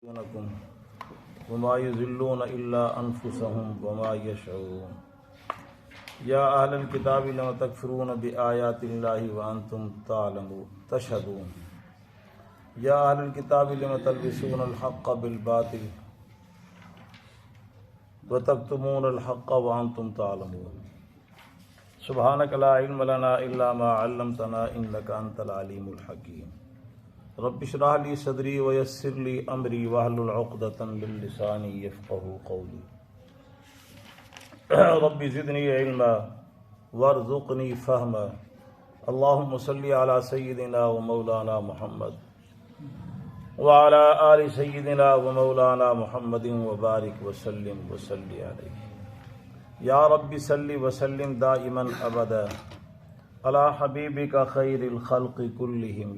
وما يضلون إلا أنفسهم وما يشعرون يا أهل الكتاب لم تكفرون بآيات الله وأنتم تشهدون يا أهل الكتاب لم تلبسون الحق بالباطل وتكتمون الحق وأنتم تعلمون سبحانك لا علم لنا إلا ما علمتنا إنك أنت العليم الحكيم رب اشرح لي صدري ويسر لي امري واحلل عقدة من لساني يفقهوا قولي رب زدني علما وارزقني فهما اللهم صل على سيدنا ومولانا محمد وعلى آل سيدنا ومولانا محمد وبارك وسلم عليه يا رب صل وسلم دائما ابدا على حبيبك خير الخلق كلهم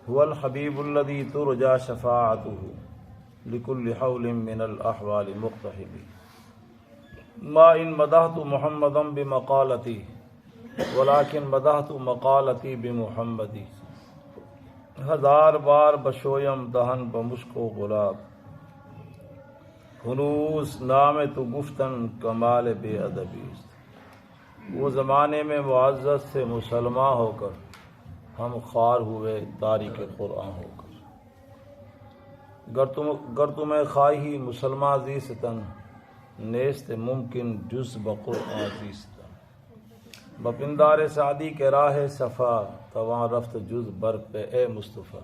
هو الحبيب الذي ترجى شفاعته لكل حول من الأحوال مقتحم ما إن مدحت محمدا بمقالتي ولكن مدحت مقالتي بمحمدی ہزار بار بشویم دہن بمشک و گلاب ہنوز نام تو گفتن کمال بے ادبی وہ زمانے میں معزز سے مسلمان ہو کر ہم خوار ہوئے تاریخ قرآن ہو کر گر تمہیں خواہی مسلمان زیستن نیست ممکن جز بقرآن زیستن بپندار سعدی کے راہ صفا تواں رفت جز بر پہ اے مصطفیٰ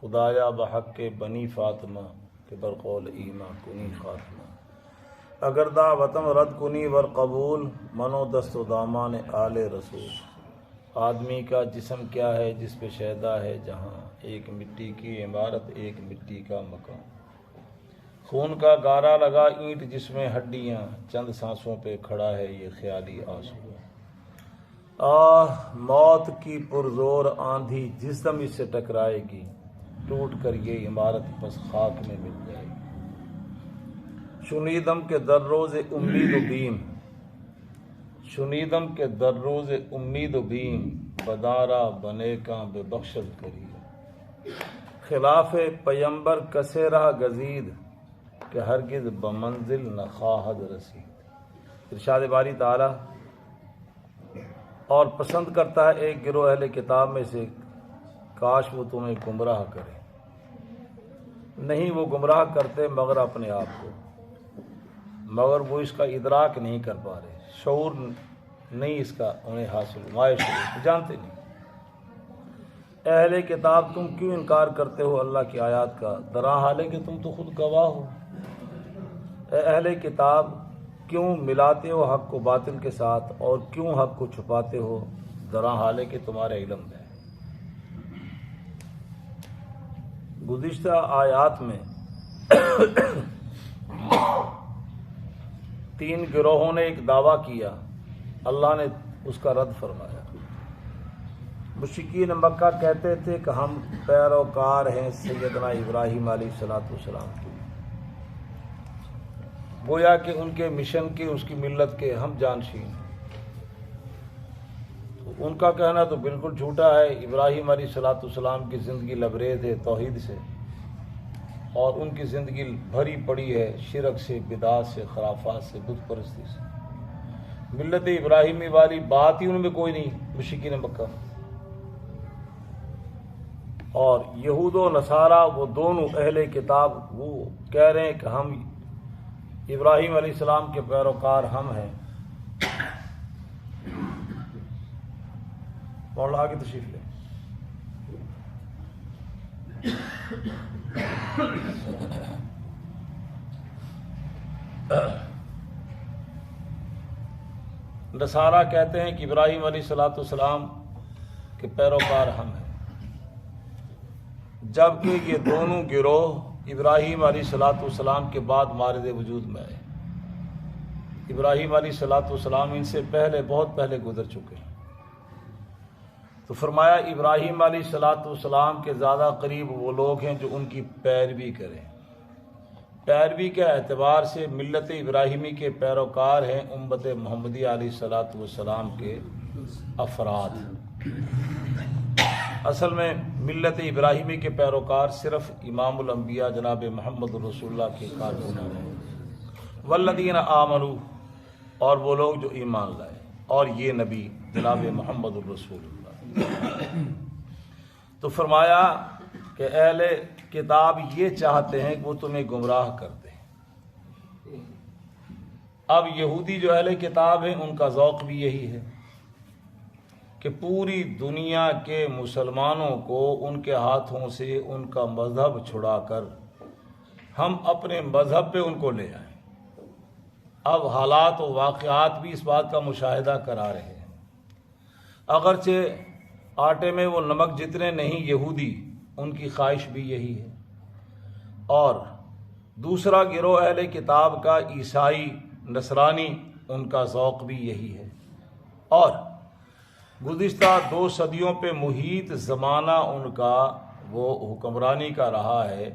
خدایا بحق کے بنی فاطمہ کے برقول ایماں کنی خاتمہ اگر دعوتم رد کنی ور قبول منو دست و دامان آل رسول آدمی کا جسم کیا ہے جس پہ شیدا ہے جہاں ایک مٹی کی عمارت ایک مٹی کا مکان خون کا گارا لگا اینٹ جس میں ہڈیاں چند سانسوں پہ کھڑا ہے یہ خیالی آنسو آہ موت کی پرزور آندھی جس دم اس سے ٹکرائے گی ٹوٹ کر یہ عمارت بس خاک میں مل جائے گی شنیدم کے در روز امید و بیم شنیدم کے در روز امید و بیم بدارا بنے کا بے بخشل کری خلاف پیمبر کسے رہا گزید کہ ہرگز بمنزل نہ خواہد رسید ارشاد باری تعالی اور پسند کرتا ہے ایک گروہ اہل کتاب میں سے کاش وہ تمہیں گمراہ کرے نہیں وہ گمراہ کرتے مگر اپنے آپ کو مگر وہ اس کا ادراک نہیں کر پا رہے شعور نہیں اس کا انہیں حاصل شعور جانتے نہیں اہل کتاب تم کیوں انکار کرتے ہو اللہ کی آیات کا درا حالے کہ تم تو خود گواہ ہو اے اہل کتاب کیوں ملاتے ہو حق کو باطل کے ساتھ اور کیوں حق کو چھپاتے ہو درا حالے کہ تمہارے علم میں گزشتہ آیات میں 3 گروہوں نے ایک دعویٰ کیا اللہ نے اس کا رد فرمایا مشرکین مکہ کہتے تھے کہ ہم پیروکار ہیں سیدنا ابراہیم علیہ السلام کے گویا کہ ان کے مشن کے اس کی ملت کے ہم جانشین ان کا کہنا تو بالکل جھوٹا ہے ابراہیم علیہ السلام کی زندگی لبریز ہے توحید سے اور ان کی زندگی بھری پڑی ہے شرک سے بدعات سے خرافات سے بت پرستی سے ملت ابراہیمی والی بات ہی ان میں کوئی نہیں مشرکین مکہ اور یہود و نصارہ وہ دونوں اہل کتاب وہ کہہ رہے ہیں کہ ہم ابراہیم علیہ السلام کے پیروکار ہم ہیں مولانا آگے تشریف لیں نصارہ کہتے ہیں کہ ابراہیم علیہ السلام کے پیروکار ہم ہیں جبکہ یہ دونوں گروہ ابراہیم علیہ السلام کے بعد مارد وجود میں آئے ابراہیم علیہ السلام ان سے پہلے بہت پہلے گزر چکے ہیں تو فرمایا ابراہیم علیہ السلام کے زیادہ قریب وہ لوگ ہیں جو ان کی پیروی کریں پیروی کے اعتبار سے ملت ابراہیمی کے پیروکار ہیں امت محمدی علیہ السلام کے افراد اصل میں ملت ابراہیمی کے پیروکار صرف امام الانبیاء جناب محمد رسول اللہ کے کارکن ہیں، والذین آمنوا، اور وہ لوگ جو ایمان لائے، اور یہ نبی جناب محمد الرسول اللہ۔ تو فرمایا کہ اہل کتاب یہ چاہتے ہیں کہ وہ تمہیں گمراہ کر دیں۔ اب یہودی جو اہل کتاب ہیں ان کا ذوق بھی یہی ہے کہ پوری دنیا کے مسلمانوں کو ان کے ہاتھوں سے ان کا مذہب چھڑا کر ہم اپنے مذہب پہ ان کو لے آئیں۔ اب حالات و واقعات بھی اس بات کا مشاہدہ کرا رہے ہیں، اگرچہ آٹے میں وہ نمک جتنے نہیں یہودی، ان کی خواہش بھی یہی ہے۔ اور دوسرا گروہ اہل کتاب کا عیسائی نصرانی، ان کا ذوق بھی یہی ہے۔ اور گزشتہ 2 صدیوں پہ محیط زمانہ ان کا وہ حکمرانی کا رہا ہے،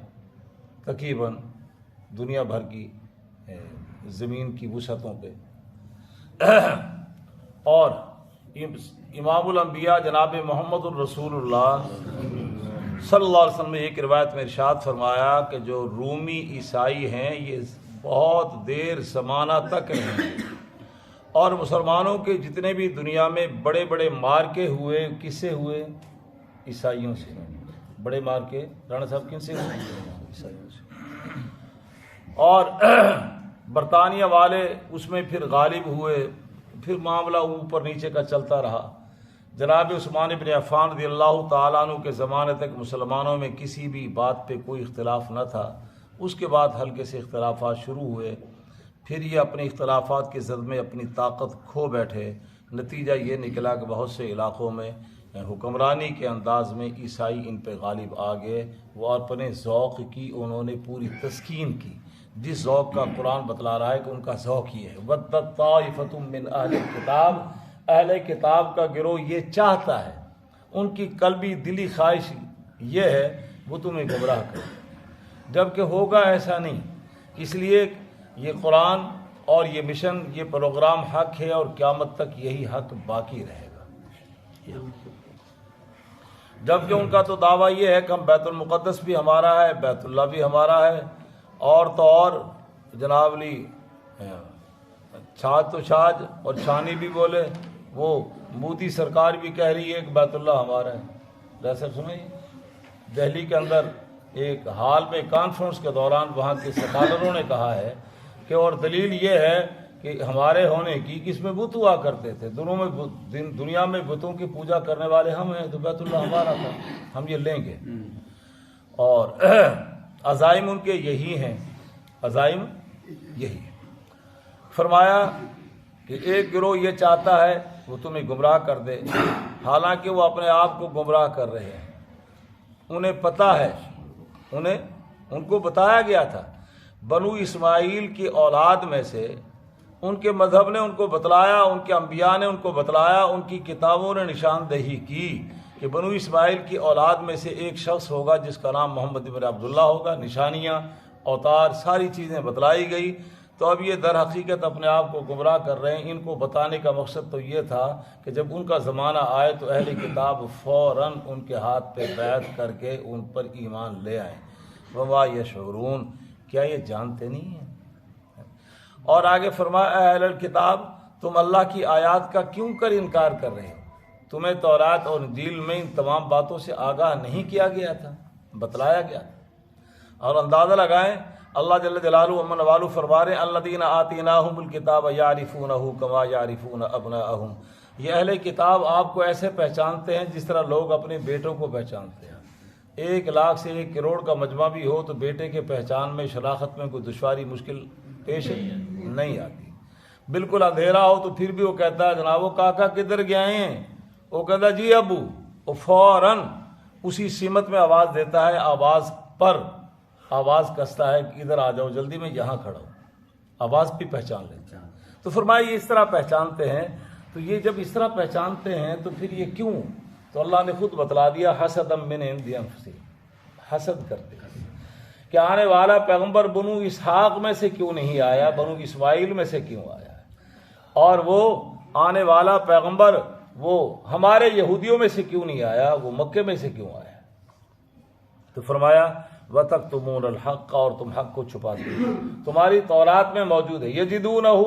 تقریباً دنیا بھر کی زمین کی وسعتوں پہ۔ اور امام الانبیاء جناب محمد الرسول اللہ صلی اللہ علیہ وسلم نے ایک روایت میں ارشاد فرمایا کہ جو رومی عیسائی ہیں یہ بہت دیر زمانہ تک رہیں، اور مسلمانوں کے جتنے بھی دنیا میں بڑے بڑے مارکے ہوئے، کس سے ہوئے؟ عیسائیوں سے۔ بڑے مارکے رانا صاحب کن سے ہوئے؟ عیسائیوں سے۔ اور برطانیہ والے اس میں پھر غالب ہوئے، پھر معاملہ اوپر نیچے کا چلتا رہا۔ جناب عثمان بن عفان رضی اللہ تعالیٰ عنہ کے زمانے تک مسلمانوں میں کسی بھی بات پہ کوئی اختلاف نہ تھا، اس کے بعد ہلکے سے اختلافات شروع ہوئے، پھر یہ اپنے اختلافات کے زد میں اپنی طاقت کھو بیٹھے۔ نتیجہ یہ نکلا کہ بہت سے علاقوں میں حکمرانی کے انداز میں عیسائی ان پہ غالب آ گئے، وہ اپنے ذوق کی انہوں نے پوری تسکین کی، جس ذوق کا قرآن بتلا رہا ہے کہ ان کا ذوق یہ ہے۔ وَدَّتْ طَائِفَةٌ مِّنْ أَهْلِ الْكِتَابِ، اہل کتاب کا گروہ یہ چاہتا ہے، ان کی قلبی دلی خواہش یہ ہے وہ تمہیں گمراہ کرے، جبکہ ہوگا ایسا نہیں۔ اس لیے یہ قرآن اور یہ مشن، یہ پروگرام حق ہے، اور قیامت تک یہی حق باقی رہے گا۔ جبکہ ان کا تو دعویٰ یہ ہے کہ ہم بیت المقدس بھی ہمارا ہے، بیت اللہ بھی ہمارا ہے، اور تو اور جناب لی چھاج تو چھاج اور چھانی بھی بولے، وہ مودی سرکار بھی کہہ رہی ہے کہ بیت اللہ ہمارا ہے۔ جیسے سنیں دہلی کے اندر ایک حال میں کانفرنس کے دوران وہاں کے سکالروں نے کہا ہے کہ اور دلیل یہ ہے کہ ہمارے ہونے کی کہ اس میں بت ہوا کرتے تھے، دنیا میں بتوں کی پوجا کرنے والے ہم ہیں، تو بیت اللہ ہمارا تھا، ہم یہ لیں گے۔ اور عزائم ان کے یہی ہیں، عزائم یہی ہیں۔ فرمایا کہ ایک گروہ یہ چاہتا ہے وہ تمہیں گمراہ کر دے، حالانکہ وہ اپنے آپ کو گمراہ کر رہے ہیں۔ انہیں پتہ ہے، ان کو بتایا گیا تھا، بنو اسماعیل کی اولاد میں سے ان کے مذہب نے ان کو بتلایا، ان کے انبیاء نے ان کو بتلایا، ان کی کتابوں نے نشاندہی کی کہ بنو اسماعیل کی اولاد میں سے ایک شخص ہوگا جس کا نام محمد بن عبداللہ ہوگا۔ نشانیاں، اوتار، ساری چیزیں بتلائی گئی۔ تو اب یہ در حقیقت اپنے آپ کو گمراہ کر رہے ہیں۔ ان کو بتانے کا مقصد تو یہ تھا کہ جب ان کا زمانہ آئے تو اہل کتاب فوراً ان کے ہاتھ پہ بیعت کر کے ان پر ایمان لے آئیں۔ وما یشعرون، کیا یہ جانتے نہیں ہیں؟ اور آگے فرمایا اے اہل الکتاب، تم اللہ کی آیات کا کیوں کر انکار کر رہے ہو؟ تمہیں تورات اور انجیل میں ان تمام باتوں سے آگاہ نہیں کیا گیا تھا، بتلایا گیا۔ اور اندازہ لگائیں، اللہ جل جلالہ امن والو فرما رہے ہیں الذین آتیناہم الکتاب یعرفونہ کما یعرفون ابناءہم، یہ اہل کتاب آپ کو ایسے پہچانتے ہیں جس طرح لوگ اپنے بیٹوں کو پہچانتے ہیں۔ 1 لاکھ سے 1 کروڑ کا مجمع بھی ہو تو بیٹے کے پہچان میں، شناخت میں کوئی دشواری مشکل پیش نہیں آتی۔ بالکل اندھیرا ہو تو پھر بھی وہ کہتا ہے جناب وہ کاکا کدھر گئے ہیں، وہ کہتا ہے جی ابو، وہ فوراً اسی سمت میں آواز دیتا ہے، آواز پر آواز کستا ہے کہ ادھر آ جاؤ جلدی، میں یہاں کھڑا ہوں، آواز بھی پہچان لیتا ہے۔ تو فرمایا یہ اس طرح پہچانتے ہیں۔ تو یہ جب اس طرح پہچانتے ہیں تو پھر یہ کیوں؟ تو اللہ نے خود بتلا دیا حسدا من عند انفسہم، حسد کرتے ہیں کہ آنے والا پیغمبر بنو اسحاق میں سے کیوں نہیں آیا، بنو اسماعیل میں سے کیوں آیا، اور وہ آنے والا پیغمبر وہ ہمارے یہودیوں میں سے کیوں نہیں آیا، وہ مکے میں سے کیوں آیا؟ تو فرمایا وَتَكْتُمُونَ الْحَقَّ، اور تم حق کو چھپاتے ہو، تمہاری تورات میں موجود ہے، يَجِدُونَهُ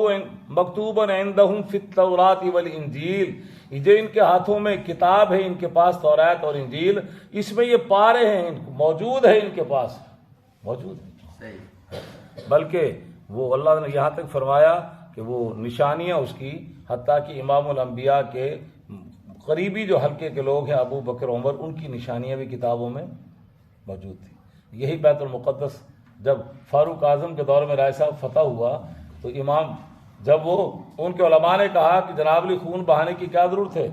مَكْتُوبًا عِندَهُمْ فِي التَّوْرَاةِ وَالْإِنجِيلِ، جو ان کے ہاتھوں میں کتاب ہے، ان کے پاس تورات اور انجیل، اس میں یہ پا رہے ہیں، موجود ہے، ان کے پاس موجود ہے۔ بلکہ وہ اللہ نے یہاں تک فرمایا کہ وہ نشانیاں اس کی، حتیٰ کہ امام الانبیاء کے قریبی جو حلقے کے لوگ ہیں ابو بکر عمر، ان کی نشانیاں بھی کتابوں میں موجود تھیں۔ یہی بیت المقدس جب فاروق اعظم کے دور میں رائے صاحب فتح ہوا تو امام جب وہ ان کے علماء نے کہا کہ جناب علی خون بہانے کی کیا ضرورت ہے،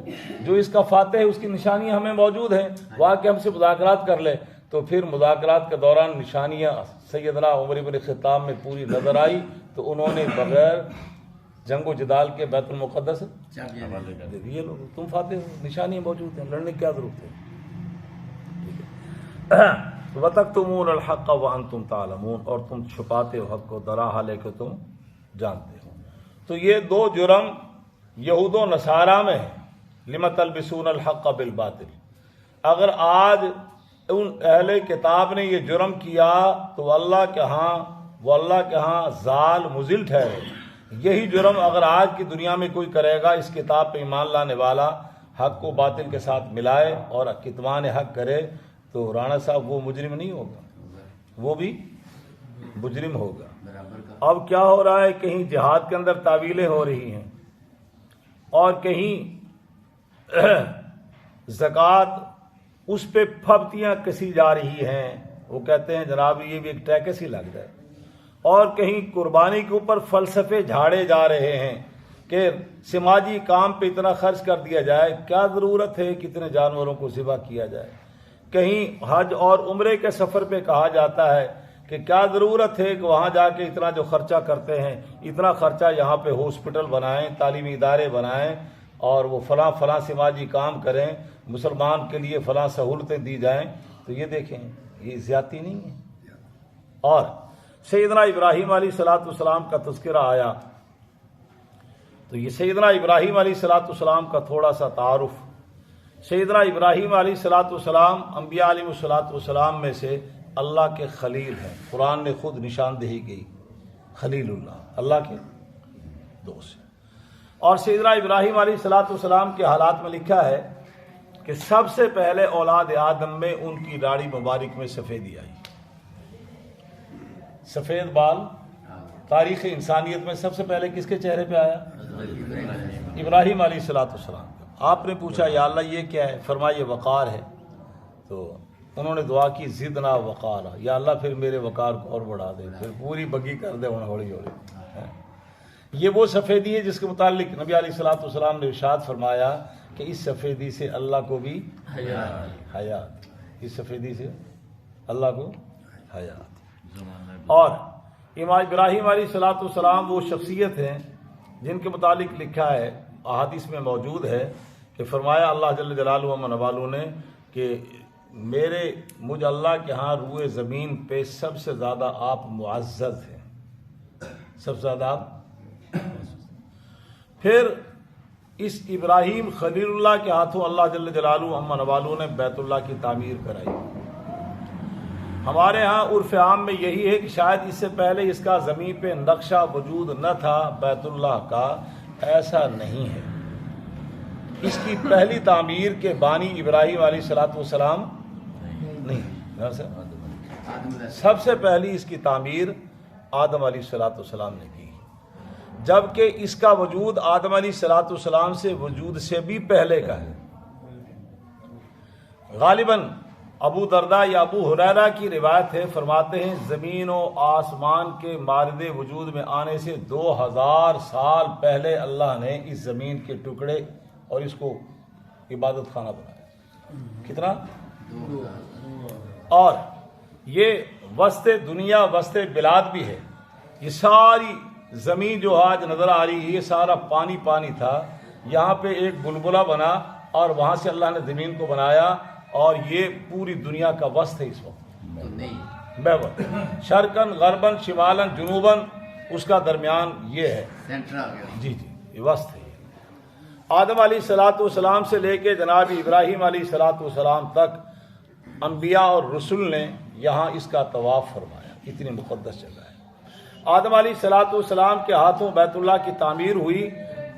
جو اس کا فاتح ہے اس کی نشانیاں ہمیں موجود ہیں، وہ آ کے ہم سے مذاکرات کر لے۔ تو پھر مذاکرات کے دوران نشانیاں سیدنا عمر بن خطاب میں پوری نظر آئی تو انہوں نے بغیر جنگ و جدال کے بیت المقدس دے دیے، لوگ تم فاتح ہو، نشانیاں موجود ہیں، لڑنے کی کیا ضرورت ہے۔ وَتَكْتُمُونَ الْحَقَّ وَأَنْتُمْ تَعْلَمُونَ، اور تم چھپاتے ہو حق کو درا حالے کہ تم جانتے ہو۔ تو یہ دو جرم یہود و نصارہ میں ہے، لِمَ تَلْبِسُونَ الْحَقَّ بِالْبَاطِلِ۔ اگر آج ان اہل کتاب نے یہ جرم کیا تو اللہ کے ہاں زال مضل ٹھہرے۔ یہی جرم اگر آج کی دنیا میں کوئی کرے گا، اس کتاب پہ ایمان لانے والا حق کو باطل کے ساتھ ملائے اور کتمان حق کرے، تو رانا صاحب وہ مجرم نہیں ہوگا، وہ بھی مجرم ہوگا۔ اب کیا ہو رہا ہے، کہیں جہاد کے اندر تعویلیں ہو رہی ہیں اور کہیں زکوٰۃ اس پہ پھبتیاں کسی جا رہی ہیں، وہ کہتے ہیں جناب یہ بھی ایک ٹیکس ہی لگ جائے، اور کہیں قربانی کے اوپر فلسفے جھاڑے جا رہے ہیں کہ سماجی کام پہ اتنا خرچ کر دیا جائے، کیا ضرورت ہے کتنے جانوروں کو ذبح کیا جائے۔ کہیں حج اور عمرے کے سفر پہ کہا جاتا ہے کہ کیا ضرورت ہے کہ وہاں جا کے اتنا جو خرچہ کرتے ہیں، اتنا خرچہ یہاں پہ ہاسپٹل بنائیں، تعلیمی ادارے بنائیں اور وہ فلاں سماجی کام کریں، مسلمان کے لیے فلاں سہولتیں دی جائیں۔ تو یہ دیکھیں یہ زیادتی نہیں ہے۔ اور سیدنا ابراہیم علیہ الصلوۃ والسلام کا تذکرہ آیا تو یہ سیدنا ابراہیم علیہ الصلوۃ والسلام کا تھوڑا سا تعارف۔ سیدنا ابراہیم علیہ الصلوۃ والسلام انبیاء علیہ الصلوۃ والسلام میں سے اللہ کے خلیل ہیں، قرآن نے خود نشاندہی کی، خلیل اللہ کے دوست۔ اور سیدنا ابراہیم علیہ الصلوۃ والسلام کے حالات میں لکھا ہے کہ سب سے پہلے اولاد آدم میں ان کی داڑھی مبارک میں سفیدی آئی۔ سفید بال تاریخ انسانیت میں سب سے پہلے کس کے چہرے پہ آیا؟ ابراہیم علیہ الصلوۃ والسلام۔ آپ نے پوچھا یا اللہ یہ کیا ہے؟ فرمایا یہ وقار ہے۔ تو انہوں نے دعا کی زدنا وقارا، یا اللہ پھر میرے وقار کو اور بڑھا دے، پھر پوری بگی کر دے ہولی ہولی۔ یہ وہ سفیدی ہے جس کے متعلق نبی علیہ الصلوۃ والسلام نے ارشاد فرمایا کہ اس سفیدی سے اللہ کو بھی حیات، اس سفیدی سے اللہ کو حیات۔ اور امام ابراہیم علیہ الصلوۃ والسلام وہ شخصیت ہیں جن کے متعلق لکھا ہے، احادیث میں موجود ہے کہ فرمایا اللہ جل جلالہ و منوالہ نے کہ مجھ اللہ کے ہاں روئے زمین پہ سب سے زیادہ آپ معزز ہیں، سب سے زیادہ آپ۔ پھر اس ابراہیم خلیل اللہ کے ہاتھوں اللہ جل جلالہ و منوالہ نے بیت اللہ کی تعمیر کرائی۔ ہمارے ہاں عرف عام میں یہی ہے کہ شاید اس سے پہلے اس کا زمین پہ نقشہ وجود نہ تھا بیت اللہ کا، ایسا نہیں ہے۔ اس کی پہلی تعمیر کے بانی ابراہیم علیہ الصلوۃ والسلام نہیں، سب سے پہلی اس کی تعمیر آدم علیہ الصلوۃ والسلام نے کی، جبکہ اس کا وجود آدم علیہ الصلوۃ والسلام سے وجود سے بھی پہلے کا ہے۔ غالباً ابو درداء یا ابو ہریرہ کی روایت ہے، فرماتے ہیں زمین و آسمان کے مارد وجود میں آنے سے 2000 سال پہلے اللہ نے اس زمین کے ٹکڑے اور اس کو عبادت خانہ بنایا۔ کتنا؟ اور یہ وسط دنیا وسط بلاد بھی ہے۔ یہ ساری زمین جو آج نظر آ رہی ہے یہ سارا پانی پانی تھا، یہاں پہ ایک بلبلہ بنا اور وہاں سے اللہ نے زمین کو بنایا، اور یہ پوری دنیا کا وسط ہے اس وقت، بیور شرقن غربن شمالن جنوبن، اس کا درمیان یہ ہے، جی یہ وسط ہے۔ آدم علیہ الصلوۃ والسلام سے لے کے جناب ابراہیم علیہ الصلوۃ والسلام تک انبیاء اور رسول نے یہاں اس کا طواف فرمایا. اتنی مقدس جگہ ہے. آدم علیہ الصلوۃ والسلام کے ہاتھوں بیت اللہ کی تعمیر ہوئی.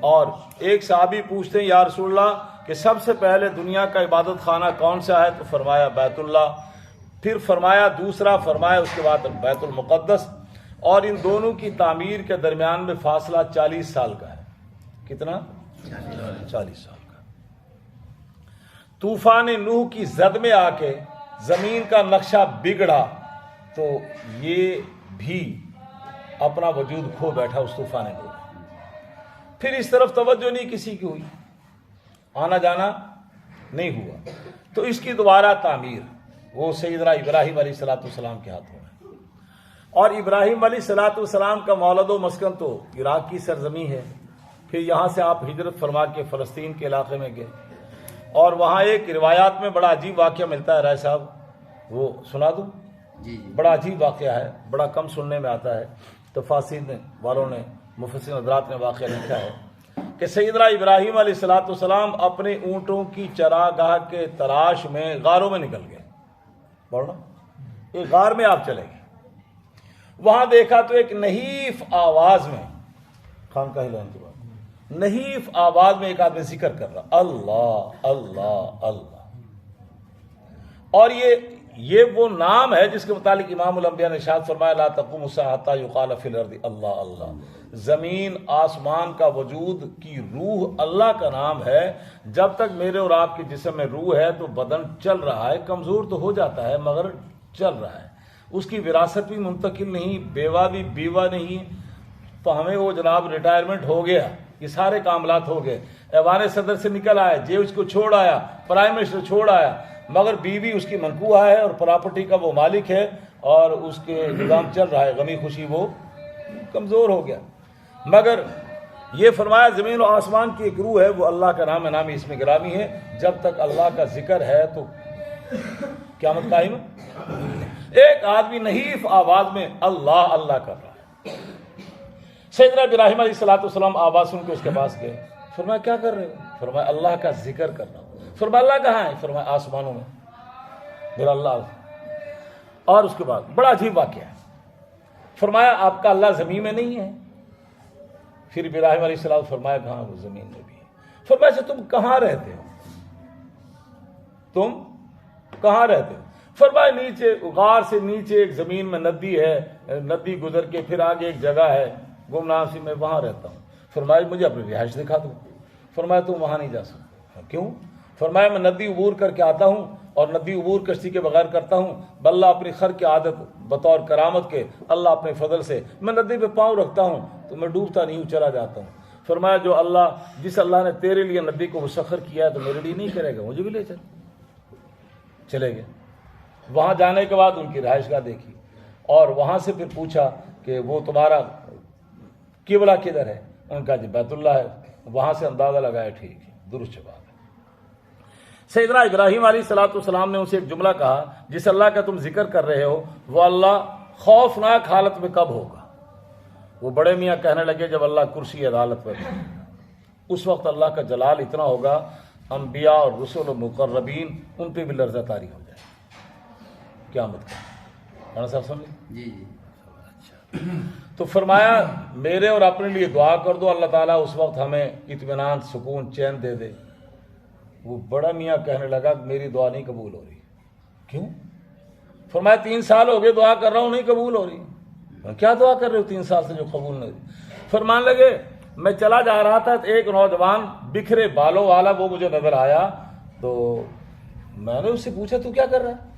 اور ایک صحابی پوچھتے ہیں یا رسول اللہ کہ سب سے پہلے دنیا کا عبادت خانہ کون سا ہے؟ تو فرمایا بیت اللہ. پھر فرمایا دوسرا، فرمایا اس کے بعد بیت المقدس. اور ان دونوں کی تعمیر کے درمیان میں فاصلہ 40 سال کا ہے. کتنا؟ 40 سال کا. طوفان نوح کی زد میں آ کے زمین کا نقشہ بگڑا تو یہ بھی اپنا وجود کھو بیٹھا اس طوفان نوح. پھر اس طرف توجہ نہیں کسی کی ہوئی، آنا جانا نہیں ہوا. تو اس کی دوبارہ تعمیر وہ سیدنا ابراہیم علیہ الصلوۃ والسلام کے ہاتھوں میں. اور ابراہیم علیہ الصلوۃ والسلام کا مولد و مسکن تو عراق کی سرزمین ہے. پھر یہاں سے آپ ہجرت فرما کے فلسطین کے علاقے میں گئے. اور وہاں ایک روایات میں بڑا عجیب واقعہ ملتا ہے رائے صاحب، وہ سنا دوں؟ جی. بڑا عجیب واقعہ ہے، بڑا کم سننے میں آتا ہے. تفاسیر والوں نے، مفسرین حضرات نے واقعہ لکھا ہے کہ سیدنا ابراہیم علیہ الصلوۃ والسلام اپنے اونٹوں کی چراگاہ کے تلاش میں غاروں میں نکل گئے. بولنا ایک غار میں آپ چلے گئے. وہاں دیکھا تو ایک نحیف آواز میں، خانقاہ نحیف آواز میں ایک آدمی ذکر کر رہا، اللہ اللہ اللہ. اور یہ وہ نام ہے جس کے متعلق امام الانبیاء نے ارشاد فرمایا لا تقوم الساعة حتى يقال في الارض اللہ اللہ. زمین آسمان کا وجود کی روح اللہ کا نام ہے. جب تک میرے اور آپ کے جسم میں روح ہے تو بدن چل رہا ہے، کمزور تو ہو جاتا ہے مگر چل رہا ہے. اس کی وراثت بھی منتقل نہیں، بیوہ بھی بیوہ نہیں. تو ہمیں وہ جناب ریٹائرمنٹ ہو گیا، یہ سارے معاملات ہو گئے، ایوان صدر سے نکل آیا، جیب کو چھوڑ آیا، پرائم منسٹر چھوڑ آیا، مگر بیوی اس کی منقوہ ہے اور پراپرٹی کا وہ مالک ہے اور اس کے نظام چل رہا ہے، غمی خوشی وہ کمزور ہو گیا. مگر یہ فرمایا زمین و آسمان کی ایک روح ہے، وہ اللہ کا نام نامی اس میں گرامی ہے. جب تک اللہ کا ذکر ہے تو قیامت قائم. ایک آدمی نحیف آواز میں اللہ اللہ کر رہا ہے. سیدنا ابراہیم علیہ الصلوۃ والسلام آواز سن کے اس کے پاس گئے. فرمایا کیا کر رہے ہو؟ فرمایا اللہ کا ذکر کر رہا ہوں. فرمایا اللہ کہاں ہے؟ فرمایا آسمانوں میں. میرا اللہ. اور اس کے بعد بڑا عجیب واقعہ ہے. فرمایا آپ کا اللہ زمین میں نہیں ہے؟ پھر ابراہیم علیہ السلام فرمایا کہاں؟ وہ زمین میں بھی ہے. فرمایا اچھا تم کہاں رہتے ہو؟ تم کہاں رہتے ہو؟ فرمایا نیچے غار سے نیچے ایک زمین میں ندی ہے، ندی گزر کے پھر آگے ایک جگہ ہے گمنام سی، میں وہاں رہتا ہوں. فرمایا مجھے اپنی رہائش دکھا دو. فرمایا تم وہاں نہیں جا سکتے. کیوں؟ فرمایا میں ندی عبور کر کے آتا ہوں اور ندی عبور کشتی کے بغیر کرتا ہوں. اللہ اپنی خر کی عادت بطور کرامت کے، اللہ اپنے فضل سے میں ندی پہ پاؤں رکھتا ہوں تو میں ڈوبتا نہیں ہوں، چلا جاتا ہوں. فرمایا جو اللہ، جس اللہ نے تیرے لیے ندی کو مسخر کیا ہے تو میرے لیے نہیں کرے گا، مجھے بھی لے چل. چلے گئے. وہاں جانے کے بعد ان کی رہائش گاہ دیکھی اور وہاں سے پھر پوچھا کہ وہ تمہارا قبلہ کدھر ہے؟ ان کا جی بیت اللہ ہے. وہاں سے اندازہ لگایا ٹھیک ہے، درست جواب ہے. سیدنا ابراہیم علیہ الصلوۃ والسلام نے ان سے ایک جملہ کہا، جس اللہ کا تم ذکر کر رہے ہو وہ اللہ خوفناک حالت میں کب ہوگا؟ وہ بڑے میاں کہنے لگے جب اللہ کرسی عدالت پر ہے. اس وقت اللہ کا جلال اتنا ہوگا، انبیاء اور رسول و مقربین ان پہ بھی لرزہ طاری ہو جائے قیامت کا. مولانا صاحب سمجھے؟ جی. تو فرمایا میرے اور اپنے لیے دعا کر دو، اللہ تعالیٰ اس وقت ہمیں اطمینان، سکون، چین دے دے. وہ بڑا میاں کہنے لگا میری دعا نہیں قبول ہو رہی. کیوں؟ فرمایا 3 سال ہو گئے دعا کر رہا ہوں نہیں قبول ہو رہی. کیا دعا کر رہے ہو 3 سال سے جو قبول نہیں ہوئی؟ فرمانے لگے میں چلا جا رہا تھا، ایک نوجوان بکھرے بالوں والا وہ مجھے نظر آیا تو میں نے اس سے پوچھا تو کیا کر رہا ہے؟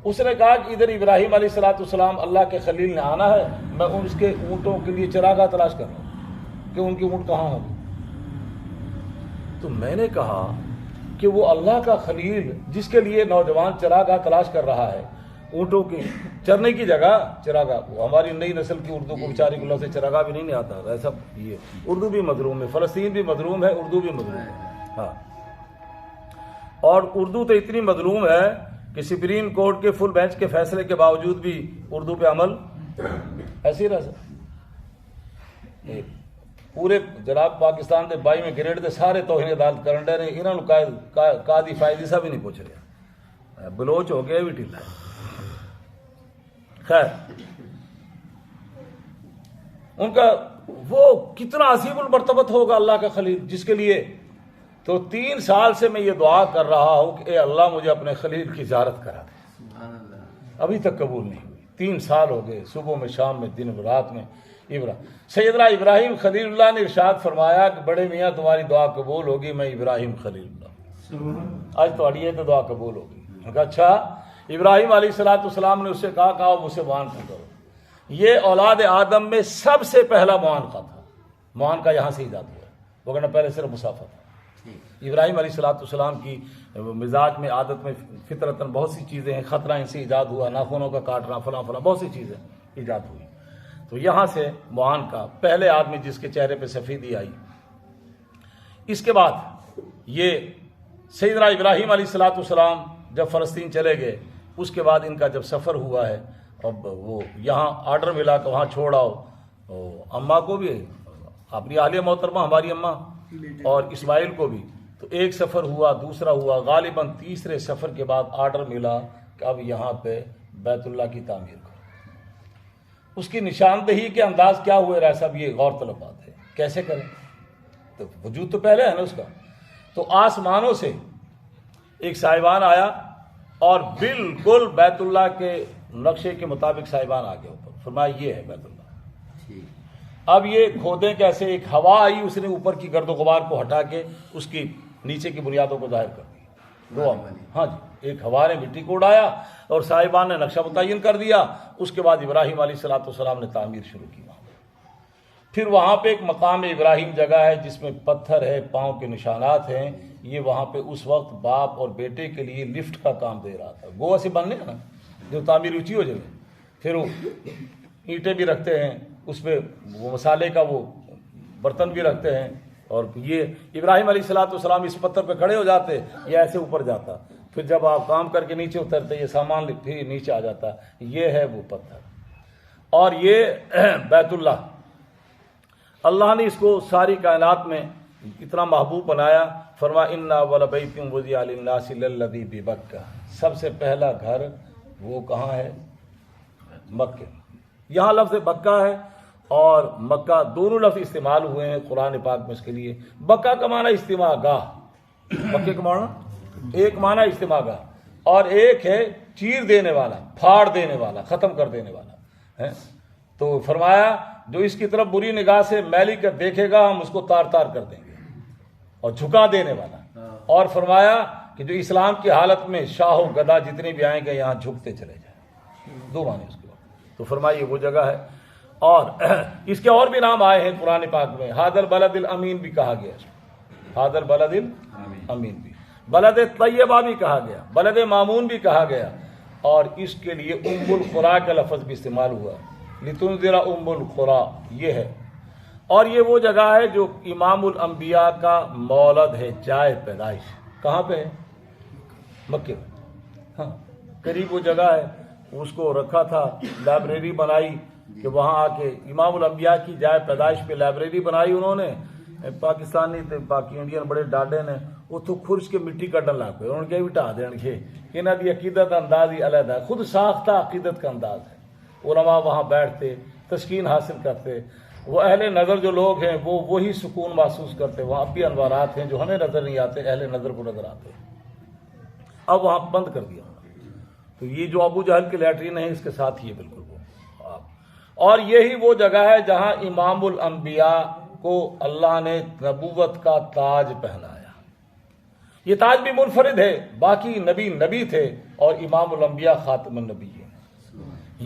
اس نے کہا کہ ادھر ابراہیم علیہ الصلوۃ والسلام اللہ کے خلیل نے آنا ہے، میں اس کے اونٹوں کے لیے چراگاہ تلاش کر رہا ہوں کہ ان کے اونٹ کہاں ہوں. تو میں نے کہا کہ وہ اللہ کا خلیل جس کے لیے نوجوان چراگاہ تلاش کر رہا ہے، اونٹوں کی چرنے کی جگہ چراگاہ. ہماری نئی نسل کی اردو کو بیچاری کو سے چراگاہ بھی نہیں آتا. ایسا یہ اردو بھی مظلوم ہے، فلسطین بھی مظلوم ہے، اردو بھی مظلوم ہے. ہاں، اور اردو تو اتنی مظلوم ہے کہ سپریم کورٹ کے فل بینچ کے فیصلے کے باوجود بھی اردو پہ عمل ایسے ہی رہ سکتا. پورے جناب پاکستان دے 22 گریڈ دے سارے توہین عدالت کرن ڈے نے، انہاں نوں قاضی فائز عیسیٰ بھی نہیں پوچھ رہا، بلوچ ہو گیا بھی ٹھیلا ہے۔ خیر ان کا وہ کتنا عظیم المرتبت ہوگا اللہ کا خلیل، جس کے لیے تو 3 سال سے میں یہ دعا کر رہا ہوں کہ اے اللہ مجھے اپنے خلیل کی زیارت کرا دے، ابھی تک قبول نہیں ہوئی۔ 3 سال ہو گئے، صبح میں، شام میں، دن میں، رات میں۔ سیدنا ابراہیم خلیل اللہ نے ارشاد فرمایا کہ بڑے میاں تمہاری دعا قبول ہوگی، میں ابراہیم خلیل اللہ، آج تمہاری یہ تو دعا قبول ہوگی۔ میں کہا اچھا، ابراہیم علیہ السلام نے اس سے کہا مجھ سے معانقہ کرو۔ یہ اولاد آدم میں سب سے پہلا معانقہ تھا، معانقہ یہاں سے ایجاد ہوا ہے، وگرنہ پہلے صرف مسافہ تھا۔ ابراہیم علیہ السلام کی مزاج میں، عادت میں، فطرتاً بہت سی چیزیں ہیں، خطرہ ان سے ایجاد ہوا، ناخنوں کا کاٹنا، فلاں فلاں بہت سی چیزیں ایجاد ہوئی۔ تو یہاں سے معانقہ، پہلے آدمی جس کے چہرے پہ سفیدی آئی۔ اس کے بعد یہ سیدنا ابراہیم علیہ السلام جب فلسطین چلے گئے، اس کے بعد ان کا جب سفر ہوا ہے، اب وہ یہاں آرڈر ملا کہ وہاں چھوڑ آؤ اماں کو بھی، اپنی عالیہ محترمہ ہماری اماں، اور اسماعیل کو بھی۔ تو ایک سفر ہوا، دوسرا ہوا، غالباً تیسرے سفر کے بعد آرڈر ملا کہ اب یہاں پہ بیت اللہ کی تعمیر کرو۔ اس کی نشاندہی کے انداز کیا ہوئے رہا صاحب، یہ غور طلب بات ہے، کیسے کریں؟ تو وجود تو پہلے ہے نا اس کا۔ تو آسمانوں سے ایک سائبان آیا اور بالکل بیت اللہ کے نقشے کے مطابق سائبان آ گیا اوپر، فرمایا یہ ہے بیت اللہ۔ اب یہ کھودیں کیسے؟ ایک ہوا آئی، اس نے اوپر کی گرد و غبار کو ہٹا کے اس کی نیچے کی بنیادوں کو ظاہر کر دیا۔ ہاں جی، ایک ہوا نے مٹی کو اڑایا اور صاحبان نے نقشہ متعین کر دیا۔ اس کے بعد ابراہیم علیہ السلام نے تعمیر شروع کی وہاں۔ پھر وہاں پہ ایک مقام ابراہیم جگہ ہے جس میں پتھر ہے، پاؤں کے نشانات ہیں۔ یہ وہاں پہ اس وقت باپ اور بیٹے کے لیے لفٹ کا کام دے رہا تھا، گوہ سے بننے نا جو تعمیر اونچی ہو جائے، پھر وہ اینٹیں بھی رکھتے ہیں اس پہ، وہ مسالے کا وہ برتن بھی رکھتے ہیں، اور یہ ابراہیم علیہ السلام اس پتھر پہ کھڑے ہو جاتے، یہ ایسے اوپر جاتا، پھر جب آپ کام کر کے نیچے اترتے یہ سامان پھر نیچے آ جاتا۔ یہ ہے وہ پتھر، اور یہ بیت اللہ، اللہ نے اس کو ساری کائنات میں اتنا محبوب بنایا۔ فرما انا اول بیت وضع للناس للذی ببکہ، سب سے پہلا گھر وہ کہاں ہے؟ مکہ۔ یہاں لفظ بکہ ہے اور مکہ دونوں لفظ استعمال ہوئے ہیں قرآن پاک میں اس کے لیے۔ بکہ کا معنی اجتماع گاہ، مکے کا معنی ایک معنی اجتماع گاہ، اور ایک ہے چیر دینے والا، پھاڑ دینے والا، ختم کر دینے والا ہے۔ تو فرمایا جو اس کی طرف بری نگاہ سے میلی کر دیکھے گا ہم اس کو تار تار کر دیں گے، اور جھکا دینے والا، اور فرمایا کہ جو اسلام کی حالت میں شاہ و گدا جتنے بھی آئیں گے یہاں جھکتے چلے جائیں، دو معنی اس کے بعد۔ تو فرمائیے وہ جگہ ہے، اور اس کے اور بھی نام آئے ہیں قرآن پاک میں۔ حاضر بلد الامین بھی کہا گیا، حاضر بلد الامین بھی، بلد طیبہ بھی کہا گیا، بلد معمون بھی کہا گیا، اور اس کے لیے ام القریٰ کا لفظ بھی استعمال ہوا، لتنذر ام القریٰ یہ ہے۔ اور یہ وہ جگہ ہے جو امام الانبیاء کا مولد ہے، جائے پیدائش، کہاں پہ ہے؟ مکے میں، ہاں قریب وہ جگہ ہے۔ اس کو رکھا تھا، لائبریری بنائی کہ وہاں آ کے امام الانبیاء کی جائے پیدائش پہ لائبریری بنائی انہوں نے۔ پاکستانی تے باقی انڈین بڑے ڈاڈے نے اتوں خرچ کے مٹی کڈن لگ پے، انہوں نے کیا بٹا دین گے، انہاں دی عقیدت انداز ہی علیحدہ ہے، خود ساختہ عقیدت کا انداز ہے۔ علماء وہاں بیٹھتے، تسکین حاصل کرتے، وہ اہل نظر جو لوگ ہیں وہ وہی سکون محسوس کرتے۔ وہاں اب بھی انوارات ہیں جو ہمیں نظر نہیں آتے، اہل نظر کو نظر آتے، اب وہاں بند کر دیا۔ تو یہ جو ابو جہل کی لیٹرین ہے اس کے ساتھ ہی ہے بالکل وہ۔ اور یہی وہ جگہ ہے جہاں امام الانبیاء کو اللہ نے نبوت کا تاج پہنایا۔ یہ تاج بھی منفرد ہے، باقی نبی تھے، اور امام الانبیاء خاتم النبی ہیں۔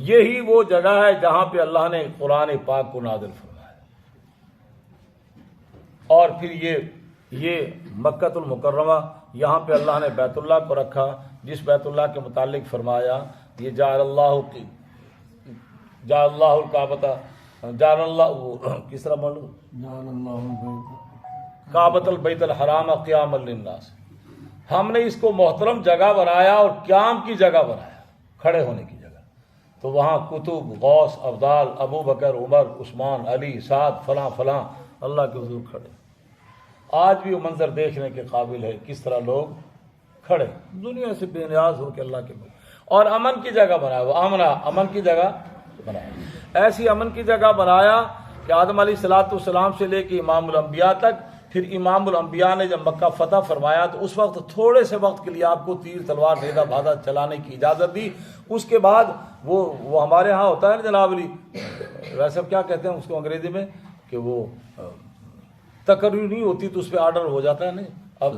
یہی وہ جگہ ہے جہاں پہ اللہ نے قرآن پاک کو نازل فرمایا۔ اور پھر یہ مکۃ المکرمہ، یہاں پہ اللہ نے بیت اللہ کو رکھا، جس بیت اللہ کے متعلق فرمایا یہ جعل اللہ الکعبۃ، جعل اللہ کس طرح بولو، کعبۃ البیت الحرام قیاما للناس، ہم نے اس کو محترم جگہ بنایا اور قیام کی جگہ بنایا، کھڑے ہونے کی جگہ۔ تو وہاں کتب، غوث، ابدال، ابو بکر، عمر، عثمان، علی، سعد، فلاں فلاں، اللہ کے حضور کھڑے. آج بھی وہ منظر دیکھنے کے قابل ہے، کس طرح لوگ کھڑے دنیا سے بے نیاز ہو کے اللہ کے بندے. اور امن کی جگہ بنایا، وہ امن کی جگہ بنایا. ایسی امن کی جگہ بنایا کہ آدم علیہ السلام سے لے کے امام الانبیاء تک. پھر امام الانبیاء نے جب مکہ فتح فرمایا تو اس وقت تھوڑے سے وقت کے لیے آپ کو تیر تلوار نیزہ بھادا چلانے کی اجازت دی. اس کے بعد وہ ہمارے ہاں ہوتا ہے نا جناب علی، ویسے کیا کہتے ہیں اس کو انگریزی میں، کہ وہ تقرری نہیں ہوتی تو اس پہ آرڈر ہو جاتا ہے. نہیں اب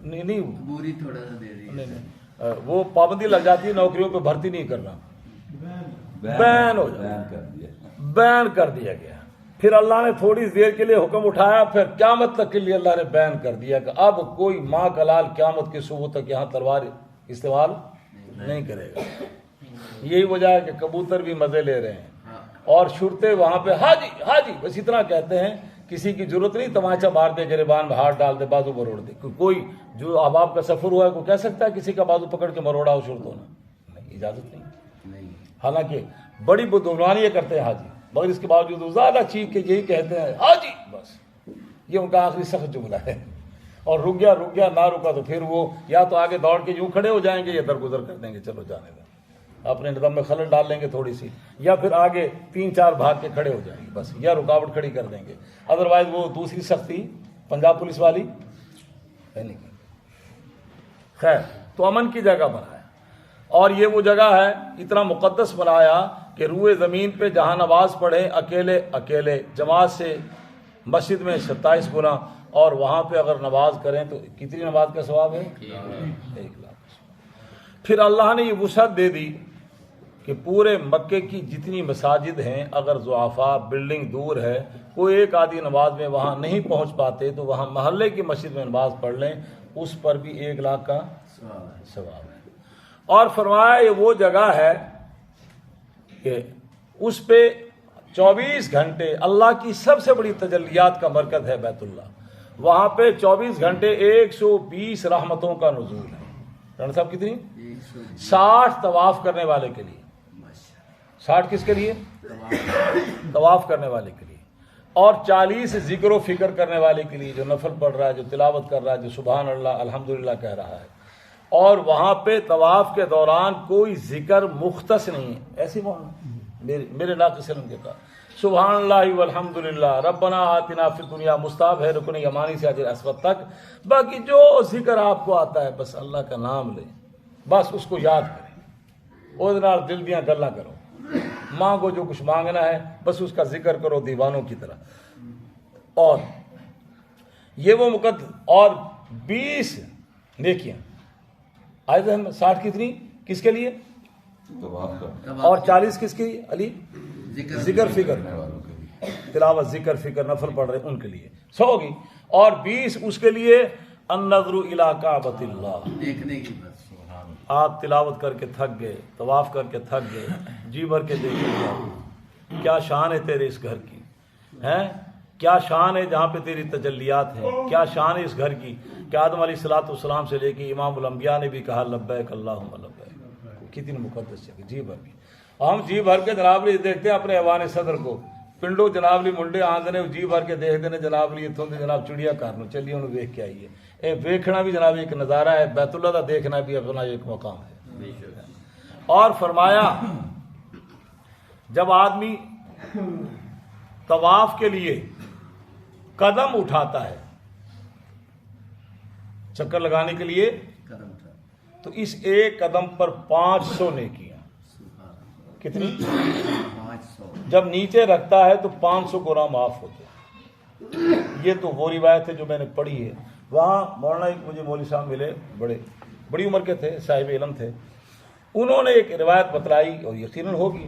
نہیں پوری تھوڑا سا دے دی، نہیں وہ پابندی لگ جاتی ہے، نوکریوں پہ بھرتی نہیں کرنا، بین ہو جاتا، بین کر دیا گیا. پھر اللہ نے تھوڑی دیر کے لیے حکم اٹھایا، پھر قیامت تک کے لیے اللہ نے بین کر دیا کہ اب کوئی ماں کا لال قیامت کے صبح تک یہاں تلوار استعمال نہیں کرے گا. یہی وجہ ہے کہ کبوتر بھی مزے لے رہے ہیں اور شرطے وہاں پہ حاجی حاجی بس اتنا کہتے ہیں. کسی کی ضرورت نہیں تماچا مار دے، گریبان میں ہاتھ ڈال دے، بازو مروڑ دے. کوئی جو احباب کا سفر ہوا ہے کوئی کہہ سکتا ہے کسی کا بازو پکڑ کے مروڑا ہو شرطوں نے؟ نہیں، اجازت نہیں. حالانکہ بڑی بدعنوانی یہ کرتے ہیں حاجی، مگر اس کے باوجود وہ زیادہ چیخ کے یہی کہتے ہیں حاجی، بس یہ ان کا آخری سخت جملہ ہے. اور رک گیا نہ رکا تو پھر وہ یا تو آگے دوڑ کے یوں کھڑے ہو جائیں گے یا درگزر کر دیں گے، چلو جانے دیں، اپنے نظم میں خلل ڈال لیں گے تھوڑی سی، یا پھر آگے 3-4 بھاگ کے کھڑے ہو جائیں گے بس، یا رکاوٹ کھڑی کر دیں گے. ادروائز وہ دوسری سختی پنجاب پولیس والی ہے نہیں. خیر، تو امن کی جگہ بنایا. اور یہ وہ جگہ ہے اتنا مقدس بنایا کہ روئے زمین پہ جہاں نماز پڑھیں اکیلے جماعت سے مسجد میں 27 گنا، اور وہاں پہ اگر نماز کریں تو کتنی نماز کا ثواب ہے؟ 1 لاکھ. پھر اللہ نے یہ وسعت دے دی کہ پورے مکے کی جتنی مساجد ہیں، اگر ضعفاء بلڈنگ دور ہے، کوئی ایک آدھی نماز میں وہاں نہیں پہنچ پاتے تو وہاں محلے کی مسجد میں نماز پڑھ لیں، اس پر بھی 1 لاکھ کا ثواب ہے. اور فرمایا یہ وہ جگہ ہے کہ اس پہ 24 گھنٹے اللہ کی سب سے بڑی تجلیات کا مرکز ہے بیت اللہ. وہاں پہ 24 گھنٹے 120 رحمتوں کا نزول ہے. رن صاحب کتنی؟ 60 طواف کرنے والے کے لیے. 60 کس کے لیے؟ طواف کرنے والے کے لیے. اور 40 ذکر و فکر کرنے والے کے لیے، جو نفل پڑھ رہا ہے، جو تلاوت کر رہا ہے، جو سبحان اللہ الحمدللہ کہہ رہا ہے. اور وہاں پہ طواف کے دوران کوئی ذکر مختص نہیں ہے. ایسی میرے ناقص علم کے کہا سبحان اللہ والحمدللہ ربنا آتنا فی الدنیا، مستحب ہے رکن یمانی سے حجر اسود تک. باقی جو ذکر آپ کو آتا ہے بس اللہ کا نام لیں، بس اس کو یاد کریں، اور دل دیاں گلاں کرو، مانگو جو کچھ مانگنا ہے، بس اس کا ذکر کرو دیوانوں کی طرح. اور یہ وہ مقدس، اور 20 نیکیاں آئے تھے. 60 کتنی کس کے لیے؟ اور 40 کس کے لیے علی؟ ذکر فکر تلاوت، ذکر فکر نفل پڑھ رہے ان کے لیے 100 ہوگی. اور 20 اس کے لیے النظر الی کعبۃ اللہ، دیکھنے کی. آپ تلاوت کر کے تھک گئے، طواف کر کے تھک گئے، جی بھر کے دیکھیں کیا شان ہے تیرے اس گھر کی، ہیں کیا شان ہے جہاں پہ تیری تجلیات ہیں، کیا شان ہے اس گھر کی کہ آدم علیہ السلام سے لے کے امام الانبیاء نے بھی کہا لبیک اللہم لبیک. کتنی مقدس جگہ، جی بھر کی. ہم جی بھر کے جناب لی دیکھتے ہیں اپنے ایوان صدر کو، پنڈو جناب لی منڈے آندنے جی بھر کے دیکھتے ہیں جناب لی اتوں جناب چڑیا کارنو چلیے انہوں دیکھ کے آئیے. اے ویکھنا بھی جناب ایک نظارہ ہے، بیت اللہ کا دیکھنا بھی اپنا ایک مقام ہے. اور فرمایا جب آدمی طواف کے لیے قدم اٹھاتا ہے چکر لگانے کے لیے، تو اس ایک قدم پر 500 نیکیاں. کتنی؟ 500. جب نیچے رکھتا ہے تو 500 گناہ معاف ہوتے ہیں. یہ تو وہ روایت ہے جو میں نے پڑھی ہے. وہاں مولانا ایک مجھے مولوی صاحب ملے، بڑی عمر کے تھے، صاحب علم تھے. انہوں نے ایک روایت بتلائی اور یقیناً ہوگی.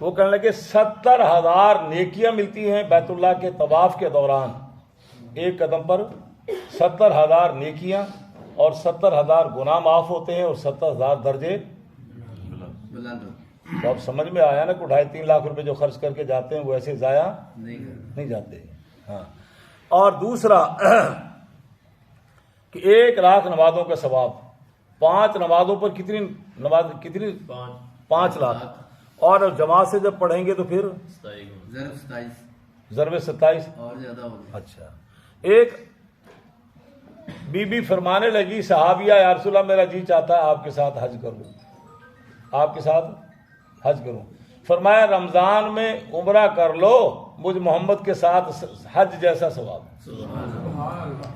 وہ کہنے لگے 70,000 نیکیاں ملتی ہیں بیت اللہ کے طواف کے دوران. ایک قدم پر 70,000 نیکیاں اور 70,000 گناہ معاف ہوتے ہیں اور 70,000 درجے بلند. تو اب سمجھ میں آیا نا کہ 2.5-3 لاکھ روپے جو خرچ کر کے جاتے ہیں وہ ایسے ضائع نہیں جاتے. ہاں. اور دوسرا کہ 1 لاکھ نمازوں کا ثواب، 5 نمازوں پر کتنی نماز؟ کتنی؟ 5 لاکھ. اور جماعت سے جب پڑھیں گے تو پھر 27. ضرب 27 اور زیادہ ہو گیا. اچھا. ایک بی بی فرمانے لگی صحابیہ یا رسول اللہ میرا جی چاہتا ہے آپ کے ساتھ حج کروں, آپ کے ساتھ حج کروں. فرمایا رمضان میں عمرہ کر لو, مجھ محمد کے ساتھ حج جیسا ثواب.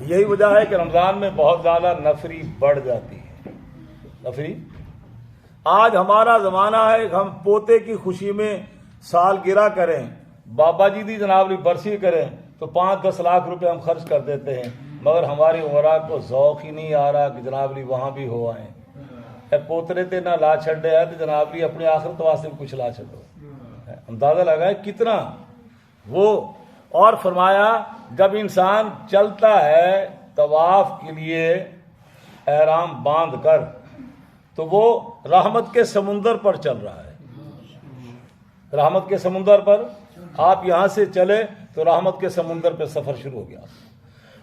یہی وجہ ہے کہ رمضان میں بہت زیادہ نفری بڑھ جاتی ہے. نفری آج ہمارا زمانہ ہے ہم پوتے کی خوشی میں سالگرہ کریں, بابا جی دی جناب لی برسی کریں تو 5-10 لاکھ روپے ہم خرچ کر دیتے ہیں, مگر ہماری عمرہ کو ذوق ہی نہیں آ رہا کہ جناب لی وہاں بھی ہو آئیں. اے پوترے تے نہ لا چھڑے ہے تو جناب لی اپنی آخرت واسطے کچھ لا چھڑو. اندازہ لگائے کتنا وہ. اور فرمایا جب انسان چلتا ہے طواف کے لیے احرام باندھ کر تو وہ رحمت کے سمندر پر چل رہا ہے. رحمت کے سمندر پر آپ یہاں سے چلے تو رحمت کے سمندر پہ سفر شروع ہو گیا.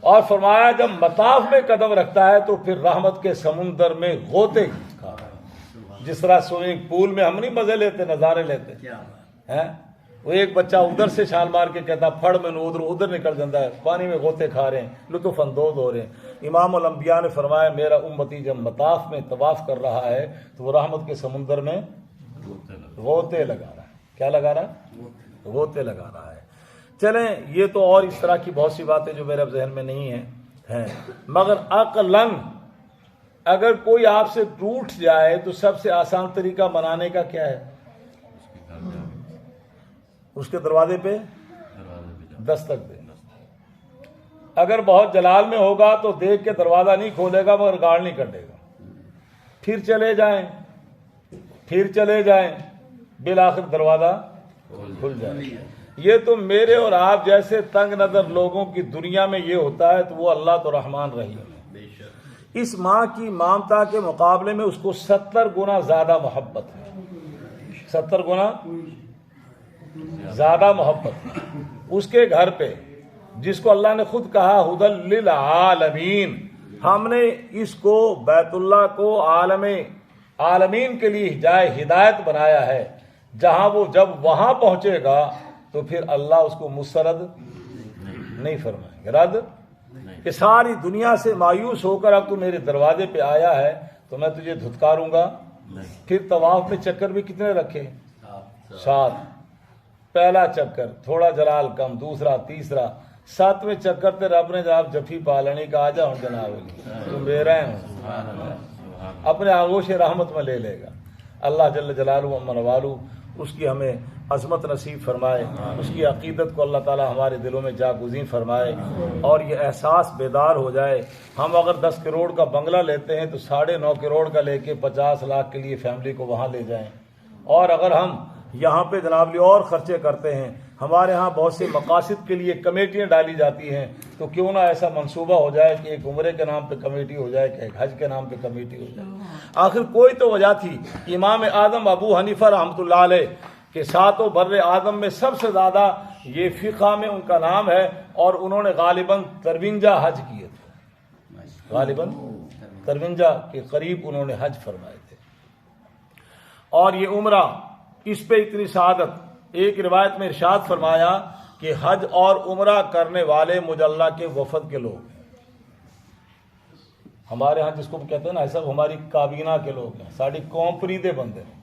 اور فرمایا جب مطاف میں قدم رکھتا ہے تو پھر رحمت کے سمندر میں غوطے کھا رہا ہے. جس طرح سوئمنگ پول میں ہم نہیں مزے لیتے, نظارے لیتے ہیں, وہ ایک بچہ ادھر سے چھال مار کے کہتا پھڑ میں ادھر نکل جاتا ہے, پانی میں غوطے کھا رہے ہیں, لطف اندوز ہو رہے ہیں. امام الانبیاء نے فرمایا میرا امتی جب مطاف میں طواف کر رہا ہے تو وہ رحمت کے سمندر میں غوطے لگا رہا ہے. کیا لگا رہا ہے؟ غوطے لگا رہا ہے. چلیں یہ تو اور اس طرح کی بہت سی باتیں جو میرے ذہن میں نہیں ہیں, مگر عقلاً اگر کوئی آپ سے ٹوٹ جائے تو سب سے آسان طریقہ منانے کا کیا ہے؟ اس کے دروازے پہ دستک دے. اگر بہت جلال میں ہوگا تو دیکھ کے دروازہ نہیں کھولے گا مگر گاڑ نہیں کر دے گا. پھر چلے جائیں بالآخر دروازہ کھل جائے. یہ تو میرے اور آپ جیسے تنگ نظر لوگوں کی دنیا میں یہ ہوتا ہے تو وہ اللہ تو رحمان رحیم ہے. اس ماں کی ممتا کے مقابلے میں اس کو 70 گنا زیادہ محبت ہے. 70 گنا زیادہ محبت اس کے گھر پہ, جس کو اللہ نے خود کہا ہدی للعالمین. ہم نے اس کو بیت اللہ کو عالمین کے لیے جائے ہدایت بنایا ہے, جہاں وہ جب وہاں پہنچے گا تو پھر اللہ اس کو مسترد نہیں فرمائیں گے, رد کہ ساری دنیا سے مایوس ہو کر اب تو میرے دروازے پہ آیا ہے تو میں تجھے دھتکاروں گا. پھر طواف میں چکر بھی کتنے رکھے؟ 7. پہلا چکر تھوڑا جلال کم, دوسرا, تیسرا, 7ویں چکر تے رب نے جناب جفی پالنی کا آ جا ہوں جناب تو میرا اپنے آغوش رحمت میں لے لے گا. اللہ جل جلالہ و منوالو اس کی ہمیں عظمت نصیب فرمائے, اس کی عقیدت کو اللہ تعالی ہمارے دلوں میں جاگزین فرمائے, اور یہ احساس بیدار ہو جائے. ہم اگر 10 کروڑ کا بنگلہ لیتے ہیں تو 9.5 کروڑ کا لے کے 50 لاکھ کے لیے فیملی کو وہاں لے جائیں. اور اگر ہم یہاں پہ جناب اور خرچے کرتے ہیں, ہمارے ہاں بہت سے مقاصد کے لیے کمیٹیاں ڈالی جاتی ہیں, تو کیوں نہ ایسا منصوبہ ہو جائے کہ ایک عمرے کے نام پہ کمیٹی ہو جائے, کہ ایک حج کے نام پہ کمیٹی ہو جائے. آخر کوئی تو وجہ تھی. امام اعظم ابو حنیفہ رحمۃ اللہ علیہ کہ 7 بر آدم میں سب سے زیادہ یہ فقہ میں ان کا نام ہے, اور انہوں نے غالباً 53 حج کیے تھے. غالباً 53 کے قریب انہوں نے حج فرمائے تھے. اور یہ عمرہ اس پہ اتنی سعادت, ایک روایت میں ارشاد فرمایا کہ حج اور عمرہ کرنے والے مجھ اللہ کے وفد کے لوگ ہیں. ہمارے ہاں جس کو کہتے ہیں نا ایسا ہماری کابینہ کے لوگ ہیں, ساری کونپری دے بندے ہیں.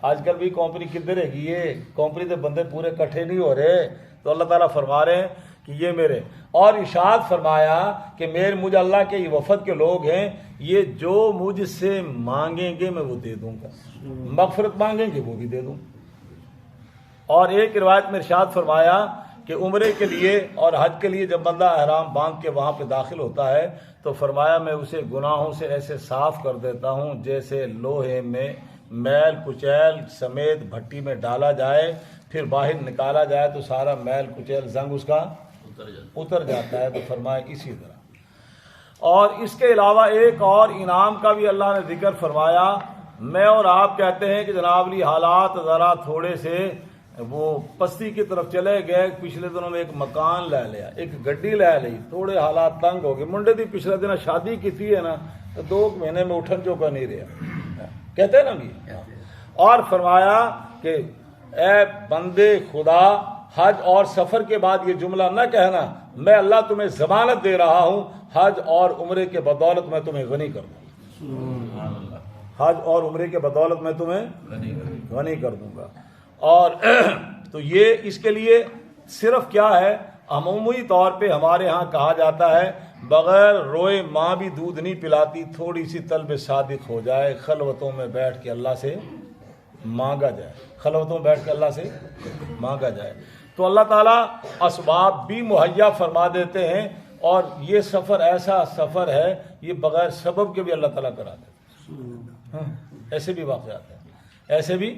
آج کل بھی کونپری کدھر ہے گی, یہ کونپری دے بندے پورے کٹھے نہیں ہو رہے. تو اللہ تعالیٰ فرما رہے ہیں کہ یہ میرے, اور ارشاد فرمایا کہ مجھ اللہ کے یہ وفد کے لوگ ہیں, یہ جو مجھ سے مانگیں گے میں وہ دے دوں گا, مغفرت مانگیں گے وہ بھی دے دوں. اور ایک روایت میں ارشاد فرمایا کہ عمرے کے لیے اور حج کے لیے جب بندہ احرام باندھ کے وہاں پہ داخل ہوتا ہے تو فرمایا میں اسے گناہوں سے ایسے صاف کر دیتا ہوں جیسے لوہے میں میل کچیل سمیت بھٹی میں ڈالا جائے, پھر باہر نکالا جائے تو سارا میل کچیل زنگ اس کا اتر جاتا ہے. تو فرمایا اسی طرح. اور اس کے علاوہ ایک اور انعام کا بھی اللہ نے ذکر فرمایا. میں اور آپ کہتے ہیں کہ جناب لی حالات ذرا تھوڑے سے وہ پستی کی طرف چلے گئے, پچھلے دنوں میں ایک مکان لے لیا, ایک گڈی لے لی, تھوڑے حالات تنگ ہو گئے. منڈے دی پچھلے دن شادی کی تھی ہے نا, تو 2 مہینے میں اٹھن جو کا نہیں رہا, کہتے ہیں نا بھی. اور فرمایا کہ اے بندے خدا حج اور سفر کے بعد یہ جملہ نہ کہنا میں اللہ تمہیں ضمانت دے رہا ہوں حج اور عمرے کے بدولت میں تمہیں غنی کر دوں گا، حج اور عمرے کے بدولت میں تمہیں غنی کر دوں گا۔ اور تو یہ اس کے لیے صرف کیا ہے، عمومی طور پہ ہمارے ہاں کہا جاتا ہے بغیر روئے ماں بھی دودھ نہیں پلاتی، تھوڑی سی طلب صادق ہو جائے، خلوتوں میں بیٹھ کے اللہ سے مانگا جائے، خلوتوں میں بیٹھ کے اللہ سے مانگا جائے، تو اللہ تعالیٰ اسباب بھی مہیا فرما دیتے ہیں۔ اور یہ سفر ایسا سفر ہے یہ بغیر سبب کے بھی اللہ تعالیٰ کرا دیتے ہیں، ایسے بھی واقعات ہیں، ایسے بھی،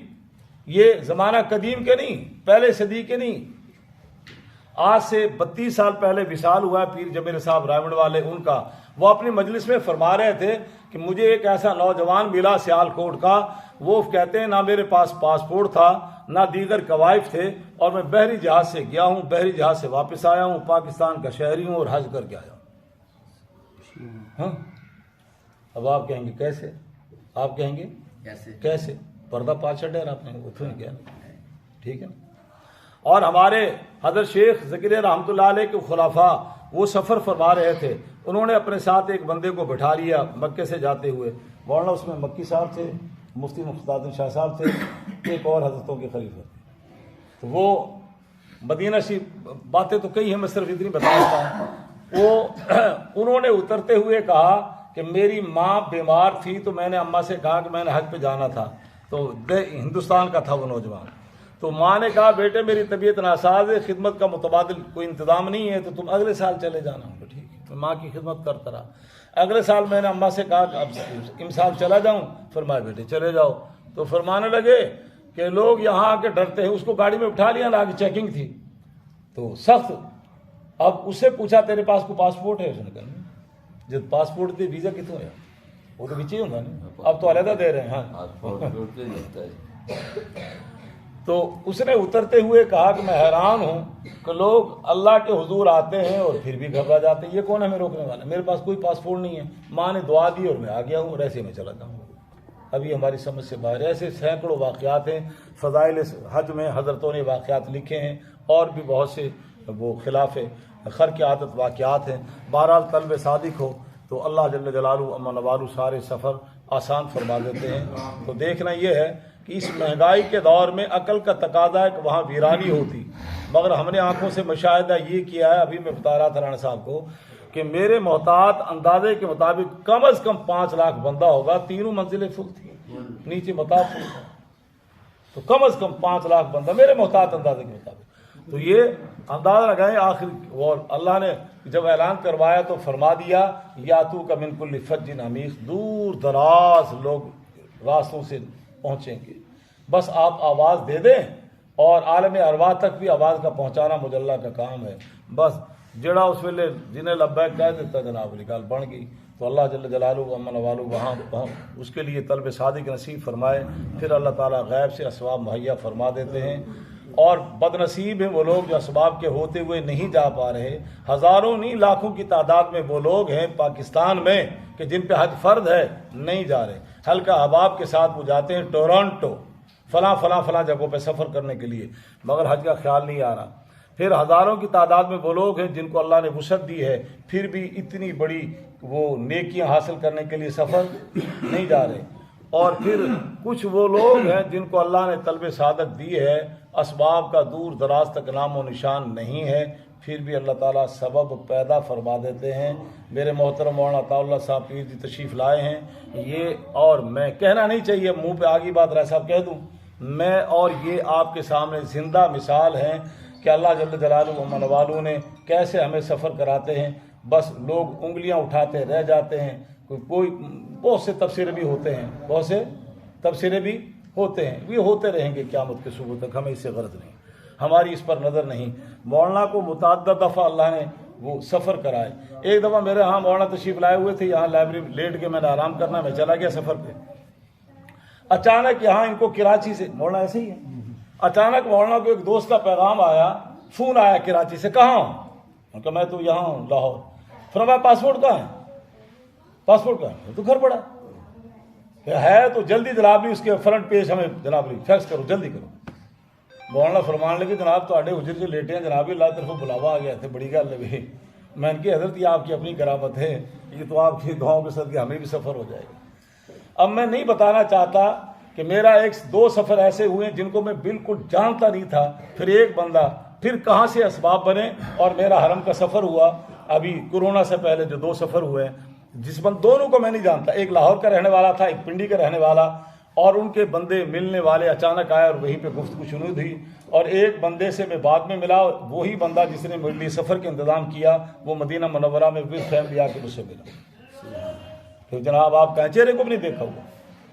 یہ زمانہ قدیم کے نہیں، پہلے صدی کے نہیں، آج سے 32 سال پہلے وصال ہوا ہے پیر جمیل صاحب رائمنڈ والے ان کا، وہ اپنی مجلس میں فرما رہے تھے کہ مجھے ایک ایسا نوجوان ملا سیالکوٹ کا، وہ کہتے ہیں نہ میرے پاس پاسپورٹ تھا نہ دیگر قوائف تھے، اور میں بحری جہاز سے گیا ہوں، بحری جہاز سے واپس آیا ہوں، پاکستان کا شہری ہوں اور حج کر کے آیا ہوں۔ ہاں اب آپ کہیں گے کیسے، آپ کہیں گے کیسے، پردہ پا چھڑے آپ نے اتنے کیا، ٹھیک ہے نا۔ اور ہمارے حضرت شیخ زکریا رحمۃ اللہ علیہ کے خلفاء وہ سفر فرما رہے تھے، انہوں نے اپنے ساتھ ایک بندے کو بٹھا لیا مکے سے جاتے ہوئے، مولانا اس میں مکی صاحب تھے، مفتی مختار شاہ صاحب تھے، ایک اور حضرتوں کے خلیفہ تھے، تو وہ مدینہ شریف، باتیں تو کئی ہیں میں صرف اتنی بتا دیتا ہوں، وہ انہوں نے اترتے ہوئے کہا کہ میری ماں بیمار تھی تو میں نے اماں سے کہا کہ میں نے حج پہ جانا تھا، تو ہندوستان کا تھا وہ نوجوان، تو ماں نے کہا بیٹے میری طبیعت ناساز ہے، خدمت کا متبادل کوئی انتظام نہیں ہے تو تم اگلے سال چلے جانا۔ ٹھیک ہے، میں ماں کی خدمت کرتا رہا، اگلے سال میں نے اماں سے کہا کہ اب امسال چلا جاؤں، فرمایا بیٹے چلے جاؤ، تو فرمانے لگے کہ لوگ یہاں آ کے ڈرتے ہیں، اس کو گاڑی میں اٹھا لیا نا، آگے چیکنگ تھی تو سخت، اب اس سے پوچھا تیرے پاس کوئی پاسپورٹ ہے، اس نے کہا جب پاسپورٹ دے ویزا کتوں ہے، وہ تو نیچے ہوگا نا، اب تو علیحدہ دے رہے ہیں۔ ہاں تو اس نے اترتے ہوئے کہا کہ میں حیران ہوں کہ لوگ اللہ کے حضور آتے ہیں اور پھر بھی گھبرا جاتے ہیں، یہ کون ہے ہمیں روکنے والا، میرے پاس کوئی پاسپورٹ نہیں ہے، ماں نے دعا دی اور میں آ گیا ہوں اور ایسے میں چلا جاؤں، ابھی ہماری سمجھ سے باہر۔ ایسے سینکڑوں واقعات ہیں فضائل حج میں، حضرتوں نے واقعات لکھے ہیں، اور بھی بہت سے وہ خلاف خر کی عادت واقعات ہیں۔ بہرحال طلب صادق ہو تو اللہ جل جلالہ اما نوالو سارے سفر آسان فرما دیتے ہیں۔ تو دیکھنا یہ ہے کہ اس مہنگائی کے دور میں عقل کا تقاضا ہے کہ وہاں ویرانی ہوتی، مگر ہم نے آنکھوں سے مشاہدہ یہ کیا ہے، ابھی میں بتا رہا تھا رانا صاحب کو کہ میرے محتاط اندازے کے مطابق کم از کم 5 لاکھ بندہ ہوگا، تینوں منزلیں فل تھیں، نیچے مطاف فل تھا، تو کم از کم 5 لاکھ بندہ میرے محتاط اندازے کے مطابق۔ تو یہ اندازہ لگائیں، آخر اور اللہ نے جب اعلان کروایا تو فرما دیا یاتو کا من کل فج عمیق، دور دراز لوگ راستوں سے پہنچیں گے، بس آپ آواز دے دیں، اور عالم ارواح تک بھی آواز کا پہنچانا مجھ اللہ کا کام ہے، بس جڑا اس ویلے جنہیں لبیک کہہ دیتا جناب نکال بن گئی۔ تو اللہ جل جلالہ امن والو وہاں اس کے لیے طلب صادق نصیب فرمائے، پھر اللہ تعالیٰ غیب سے اسباب مہیا فرما دیتے ہیں۔ اور بد نصیب ہیں وہ لوگ جو اسباب کے ہوتے ہوئے نہیں جا پا رہے، ہزاروں نہیں لاکھوں کی تعداد میں وہ لوگ ہیں پاکستان میں کہ جن پہ حج فرض ہے نہیں جا رہے، ہلکا احباب کے ساتھ وہ جاتے ہیں ٹورنٹو فلاں جگہوں پہ سفر کرنے کے لیے، مگر حج کا خیال نہیں آ رہا۔ پھر ہزاروں کی تعداد میں وہ لوگ ہیں جن کو اللہ نے وسعت دی ہے، پھر بھی اتنی بڑی وہ نیکیاں حاصل کرنے کے لیے سفر نہیں جا رہے، اور پھر کچھ وہ لوگ ہیں جن کو اللہ نے طلب صادق دی ہے، اسباب کا دور دراز تک نام و نشان نہیں ہے، پھر بھی اللہ تعالیٰ سبب پیدا فرما دیتے ہیں۔ میرے محترم مولانا عطا اللہ صاحب پیر جی تشریف لائے ہیں، یہ اور میں کہنا نہیں چاہیے، منہ پہ آگی بات رہ صاحب کہہ دوں میں، اور یہ آپ کے سامنے زندہ مثال ہیں کہ اللہ جل جلالہ امن والوں نے کیسے ہمیں سفر کراتے ہیں، بس لوگ انگلیاں اٹھاتے رہ جاتے ہیں، کوئی بہت سے تبصرے بھی ہوتے ہیں، بہت سے تبصرے بھی ہوتے ہیں، یہ ہوتے رہیں گے قیامت کے صبح تک، ہمیں اس سے غرض نہیں، ہماری اس پر نظر نہیں۔ مولانا کو متعدد دفعہ اللہ نے وہ سفر کرائے، ایک دفعہ میرے ہاں مولانا تشریف لائے ہوئے تھے، یہاں لائبریری لیٹ کے میں نے آرام کرنا، میں چلا گیا سفر پہ، اچانک یہاں ان کو کراچی سے، مولانا ایسے ہی ہے، اچانک مولانا کو ایک دوست کا پیغام آیا، فون آیا کراچی سے، کہاں ہوں؟ کہ میں تو یہاں ہوں لاہور۔ فرمایا پاسپورٹ کہاں ہے؟ پاسپورٹ کہاں ہے؟ تو گھر پڑا ہے تو جلدی جناب اس کے فرنٹ پیج ہمیں جناب فیکس کرو، جلدی کرو۔ مولانا فرمان لگے جناب تواڈے حجر سے لیٹے ہیں جناب اللہ طرف بلاوا آ گیا تھے بڑی گل ہے میں ان کی حضرت یہ آپ کی اپنی قرابت ہے یہ تو آپ کی دعاؤں کے صدقے ہمیں بھی سفر ہو جائے گا. اب میں نہیں بتانا چاہتا کہ میرا 2 سفر ایسے ہوئے جن کو میں بالکل جانتا نہیں تھا, پھر ایک بندہ پھر کہاں سے اسباب بنے اور میرا حرم کا سفر ہوا. ابھی کورونا سے پہلے جو 2 سفر ہوئے جس دونوں کو میں نہیں جانتا, ایک لاہور کا رہنے والا تھا ایک پنڈی کا رہنے والا, اور ان کے بندے ملنے والے اچانک آئے اور وہیں پہ گفتگو شروع ہوئی, اور ایک بندے سے میں بعد میں ملا, وہی بندہ جس نے میرے لیے سفر کا انتظام کیا وہ مدینہ منورہ میں ود فیملی آ کے مجھ سے ملا. تو جناب آپ کا چہرے کو بھی نہیں دیکھا ہوا.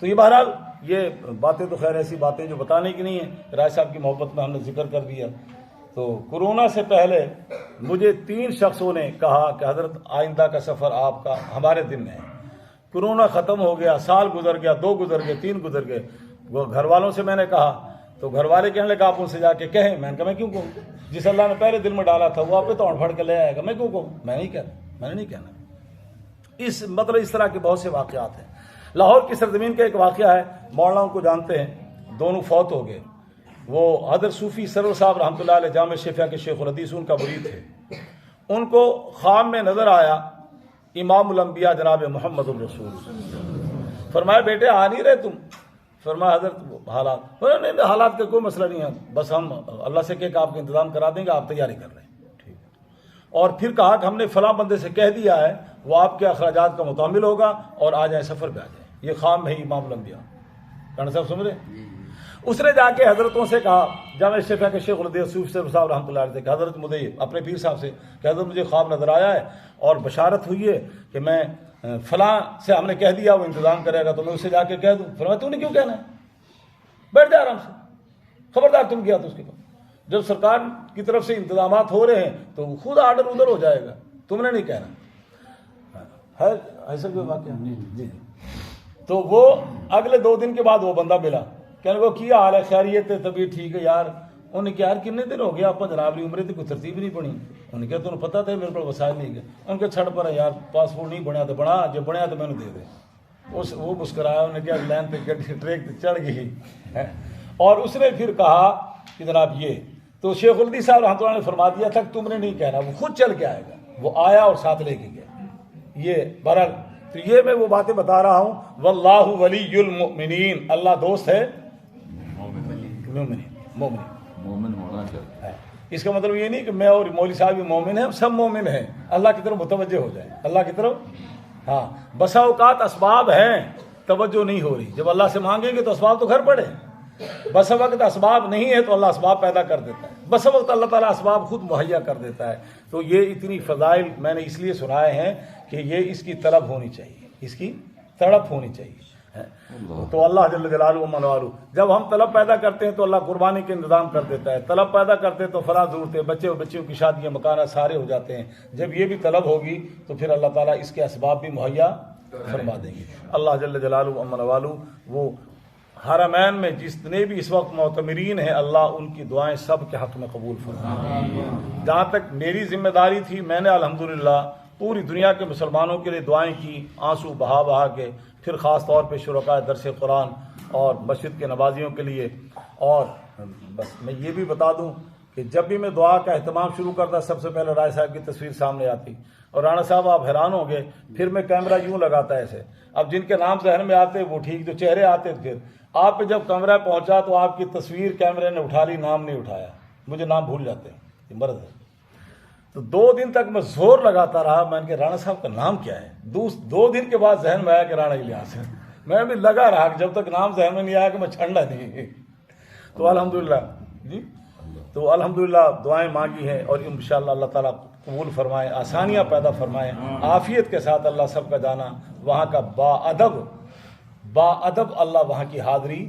تو یہ بہرحال یہ باتیں تو خیر ایسی باتیں جو بتانے کی نہیں ہیں, رائے صاحب کی محبت میں ہم نے ذکر کر دیا. تو کورونا سے پہلے مجھے 3 شخصوں نے کہا کہ حضرت آئندہ کا سفر آپ کا ہمارے دن میں ہے. کورونا ختم ہو گیا, سال گزر گیا, 2 گزر گئے, 3 گزر گئے. وہ گھر والوں سے میں نے کہا تو گھر والے کہنے لگا آپ ان سے جا کے کہیں. میں نے کہا میں کیوں کہوں, جس اللہ نے پہلے دل میں ڈالا تھا وہ آپ پہ توڑ پھڑ کے لے آئے گا, میں کیوں کہوں, میں نہیں کہنا, میں نے نہیں کہنا. اس طرح کے بہت سے واقعات ہیں. لاہور کی سرزمین کا ایک واقعہ ہے, مولانا کو جانتے ہیں, دونوں فوت ہو گئے. وہ حضرت صوفی سرور صاحب رحمۃ اللہ علیہ جامع شفیہ کے شیخ الحدیث ان کا مرید تھے. ان کو خواب میں نظر آیا امام الانبیاء جناب محمد الرسول. فرمایا بیٹے آ نہیں رہے تم؟ فرمایا حضرت حالات, نہیں حالات کا کوئی مسئلہ نہیں ہے, بس ہم اللہ سے کہ آپ کا انتظام کرا دیں گے, آپ تیاری کر رہے ہیں. ٹھیک. اور پھر کہا کہ ہم نے فلاں بندے سے کہہ دیا ہے وہ آپ کے اخراجات کا متحمل ہوگا اور آ جائیں سفر پہ آ جائیں. یہ خواب ہے امام الانبیاء. کان صاحب سن رہے؟ اس نے جا کے حضرتوں سے کہا جامع شفیہ کے شیخ الحدیث صوفی سرور صاحب رحمۃ اللہ علیہ کہ حضرت مجھے اپنے پیر صاحب سے کہ حضرت مجھے خواب نظر آیا ہے اور بشارت ہوئی ہے کہ میں فلاں سے ہم نے کہہ دیا وہ انتظام کرے گا, تو میں اسے جا کے کہہ دوں. فرمایا تو نے کیوں کہنا ہے, بیٹھ جا آرام سے, خبردار تم کیا تو اس کے بعد جب سرکار کی طرف سے انتظامات ہو رہے ہیں تو خود آرڈر ادھر ہو جائے گا, تم نے نہیں کہنا ہے. ایسا کوئی واقعہ جی. تو وہ اگلے 2 دن کے بعد وہ بندہ ملا, کہنے کو کیا حال ہے, خیریت ہے, طبیعت ٹھیک ہے یار. انہوں نے کہا یار کتنے دن ہو گیا آپ جناب لی عمرے تھی کوئی ترتیب نہیں بنی. انہوں نے کہا تمہیں پتا تھا میرے پر وسائل نہیں گئے. ان کے چھڑ پر ہے یار پاسپورٹ نہیں بنیا تو بنا, جب بنیا تو میں نے دے دے. وہ مسکرایا, انہوں نے کہا لین پہ ٹریک چڑھ گئی. اور اس نے پھر کہا کہ جناب یہ تو شیخ الحدیث صاحب رحمۃ اللہ نے فرما دیا تھا کہ تم نے نہیں کہنا, وہ خود چل کے آئے گا. وہ آیا اور ساتھ لے کے گیا. یہ بہرحال تو یہ میں وہ باتیں بتا رہا ہوں. واللہ ولی المؤمنین, اللہ دوست ہے مومن ہونا چاہیے. اس کا مطلب یہ نہیں کہ میں اور مولوی صاحب بھی مومن ہیں, ہم سب مومن ہیں. اللہ کی طرف متوجہ ہو جائے, اللہ کی طرف. ہاں بسا اوقات اسباب ہیں توجہ نہیں ہو رہی, جب اللہ سے مانگیں گے تو اسباب تو گھر پڑے. بس وقت اسباب نہیں ہے تو اللہ اسباب پیدا کر دیتا ہے, بس وقت اللہ تعالیٰ اسباب خود مہیا کر دیتا ہے. تو یہ اتنی فضائل میں نے اس لیے سنائے ہیں کہ یہ اس کی طلب ہونی چاہیے, اس کی تڑپ ہونی چاہیے. تو اللہ جل جلالہ و منوالہ جب ہم طلب پیدا کرتے ہیں تو اللہ قربانی کے انتظام کر دیتا ہے. طلب پیدا کرتے ہیں تو فلاں ضرورتیں, بچے اور بچیوں کی شادیاں مکانات سارے ہو جاتے ہیں. جب یہ بھی طلب ہوگی تو پھر اللہ تعالیٰ اس کے اسباب بھی مہیا فرما دیں گے. اللہ جل جلالہ و منوالہ وہ حرمین میں جتنے بھی اس وقت معتمرین ہیں اللہ ان کی دعائیں سب کے حق میں قبول فرمائے. جہاں تک میری ذمہ داری تھی میں نے الحمدللہ پوری دنیا کے مسلمانوں کے لیے دعائیں کی, آنسو بہا بہا کے. پھر خاص طور پہ شرکاء درس قرآن اور مسجد کے نمازیوں کے لیے. اور بس میں یہ بھی بتا دوں کہ جب بھی میں دعا کا اہتمام شروع کرتا سب سے پہلے رائے صاحب کی تصویر سامنے آتی. اور رانا صاحب آپ حیران ہوں گے, پھر میں کیمرہ یوں لگاتا ایسے. اب جن کے نام ذہن میں آتے وہ ٹھیک, جو چہرے آتے پھر آپ پہ جب کیمرہ پہنچا تو آپ کی تصویر کیمرے نے اٹھا لی, نام نہیں اٹھایا. مجھے نام بھول جاتے ہیں, یہ مرض ہے. تو 2 دن تک میں زور لگاتا رہا, میں نے کہا رانا صاحب کا نام کیا ہے. 2 دن کے بعد ذہن میں آیا کہ رانا الیاس ہے. میں بھی لگا رہا کہ جب تک نام ذہن میں نہیں آیا کہ میں چھڑنا نہیں. تو الحمدللہ جی, تو الحمدللہ دعائیں مانگی ہیں اور انشاءاللہ اللہ تعالیٰ قبول فرمائے, آسانیاں پیدا فرمائے, عافیت کے ساتھ اللہ سب کا جانا. وہاں کا با ادب اللہ وہاں کی حاضری,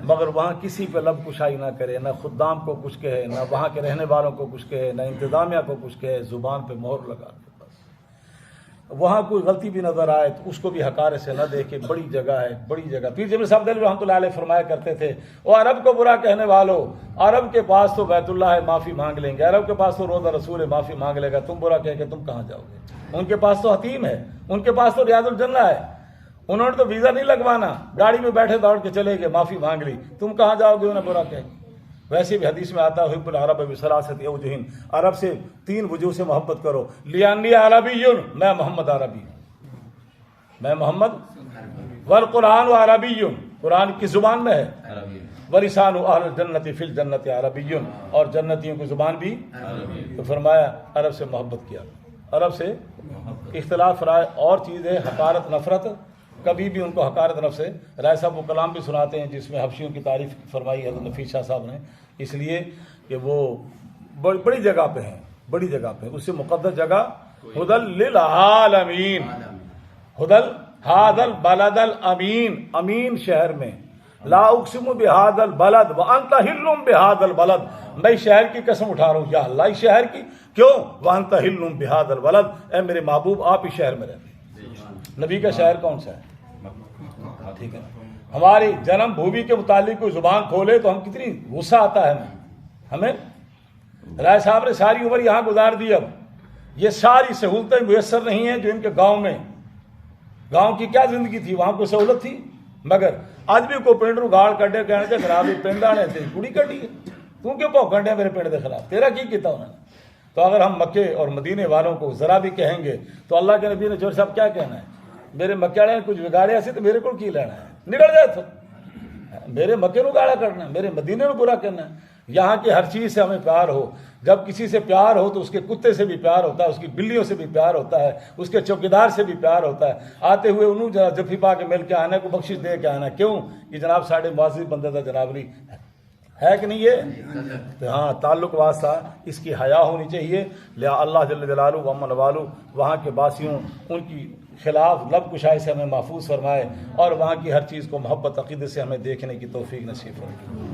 مگر وہاں کسی پہ لب کشائی نہ کرے, نہ خدام کو کچھ کہے, نہ وہاں کے رہنے والوں کو کچھ کہے, نہ انتظامیہ کو کچھ کہے, زبان پہ مہر لگا کے. بس وہاں کوئی غلطی بھی نظر آئے تو اس کو بھی حقارے سے نہ دیکھے. بڑی جگہ ہے, بڑی جگہ. پیر جمیل صاحب دہلوی رحمۃ اللہ علیہ فرمایا کرتے تھے, وہ عرب کو برا کہنے والوں, عرب کے پاس تو بیت اللہ ہے معافی مانگ لیں گے, عرب کے پاس تو روضہ رسول ہے معافی مانگ لے گا, تم برا کہہ کے تم کہاں جاؤ گے. ان کے پاس تو حتیم ہے, ان کے پاس تو ریاض الجنہ ہے, انہوں نے تو ویزا نہیں لگوانا, گاڑی میں بیٹھے دوڑ کے چلے گئے, معافی مانگ لی, تم کہاں جاؤ گے انہیں برا کہہ. ویسے بھی حدیث میں آتا ہے حب العرب بثلاثۃ اوجہ، عرب سے 3 وجوہ سے محبت کرو، لانی عربی، میں محمد عربی ہوں، میں محمد، والقرآن عربی، قرآن کی زبان میں ہے، ولسان اہل الجنت فی الجنت عربی، اور جنتیوں کی زبان بھی، تو فرمایا عرب سے محبت کیا، عرب سے اختلاف رائے اور چیز ہے، حقارت نفرت، کبھی بھی ان کو حقارت نفس ہے۔ رائے صاحب وہ کلام بھی سناتے ہیں جس میں حبشیوں کی تعریف فرمائی حضرت نفیس شاہ صاحب نے، اس لیے کہ وہ بڑی جگہ پہ ہیں، بڑی جگہ پہ، اس سے مقدس جگہ ہدل للعالمین، ہدل ہذا البلد الامین، امین شہر میں، لا اقسم بهذا البلد وانت حل بهذا البلد، میں شہر کی قسم اٹھا رہا ہوں یا اللہ اس شہر کی، کیوں؟ وانت حل بهذا البلد، اے میرے محبوب آپ اس شہر میں رہتے ہیں۔ نبی کا شہر کون سا ہے؟ ٹھیک ہے، ہماری جنم بھومی کے متعلق کوئی زبان کھولے تو ہم کتنی غصہ آتا ہے ہمیں۔ رائے صاحب نے ساری عمر یہاں گزار دی، اب یہ ساری سہولتیں میسر نہیں ہیں جو ان کے گاؤں میں، گاؤں کی کیا زندگی تھی، وہاں کوئی سہولت تھی، مگر آج بھی کوئی پنڈ نو گاڑ کڈے کہنے کے خراب پنڈ آنے تیری کڑی کٹی ہے، تو کیوں پوکھنڈ ہے میرے پنڈ کے خلاف، تیرا کی کیتا انہوں نے؟ تو اگر ہم مکے اور مدینے والوں کو ذرا بھی کہیں گے تو اللہ کے نبی نے جوہر صاحب کیا کہنا ہے، میرے مکے والے نے کچھ بگاڑیا سی تو میرے کو کی لینا ہے، نکل جائے تو میرے مکے نو گاڑا کرنا ہے، میرے مدینے نو برا کرنا ہے۔ یہاں کی ہر چیز سے ہمیں پیار ہو، جب کسی سے پیار ہو تو اس کے کتے سے بھی پیار ہوتا ہے، اس کی بلیوں سے بھی پیار ہوتا ہے، اس کے چوکیدار سے بھی پیار ہوتا ہے، آتے ہوئے انہوں جفی پا کے مل کے آنا کو بخشش دے کے آنا، کیوں؟ یہ جناب ساڑھے معذب بندے تھا جناب نہیں ہے کہ نہیں یہ؟ ہاں تعلق واسطہ اس کی حیا ہونی چاہیے، لہٰذا اللہ جل جلالہ و امن والو وہاں کے باسیوں ان کی خلاف لب کشائی سے ہمیں محفوظ فرمائے، اور وہاں کی ہر چیز کو محبت عقیدے سے ہمیں دیکھنے کی توفیق نصیب فرمائے۔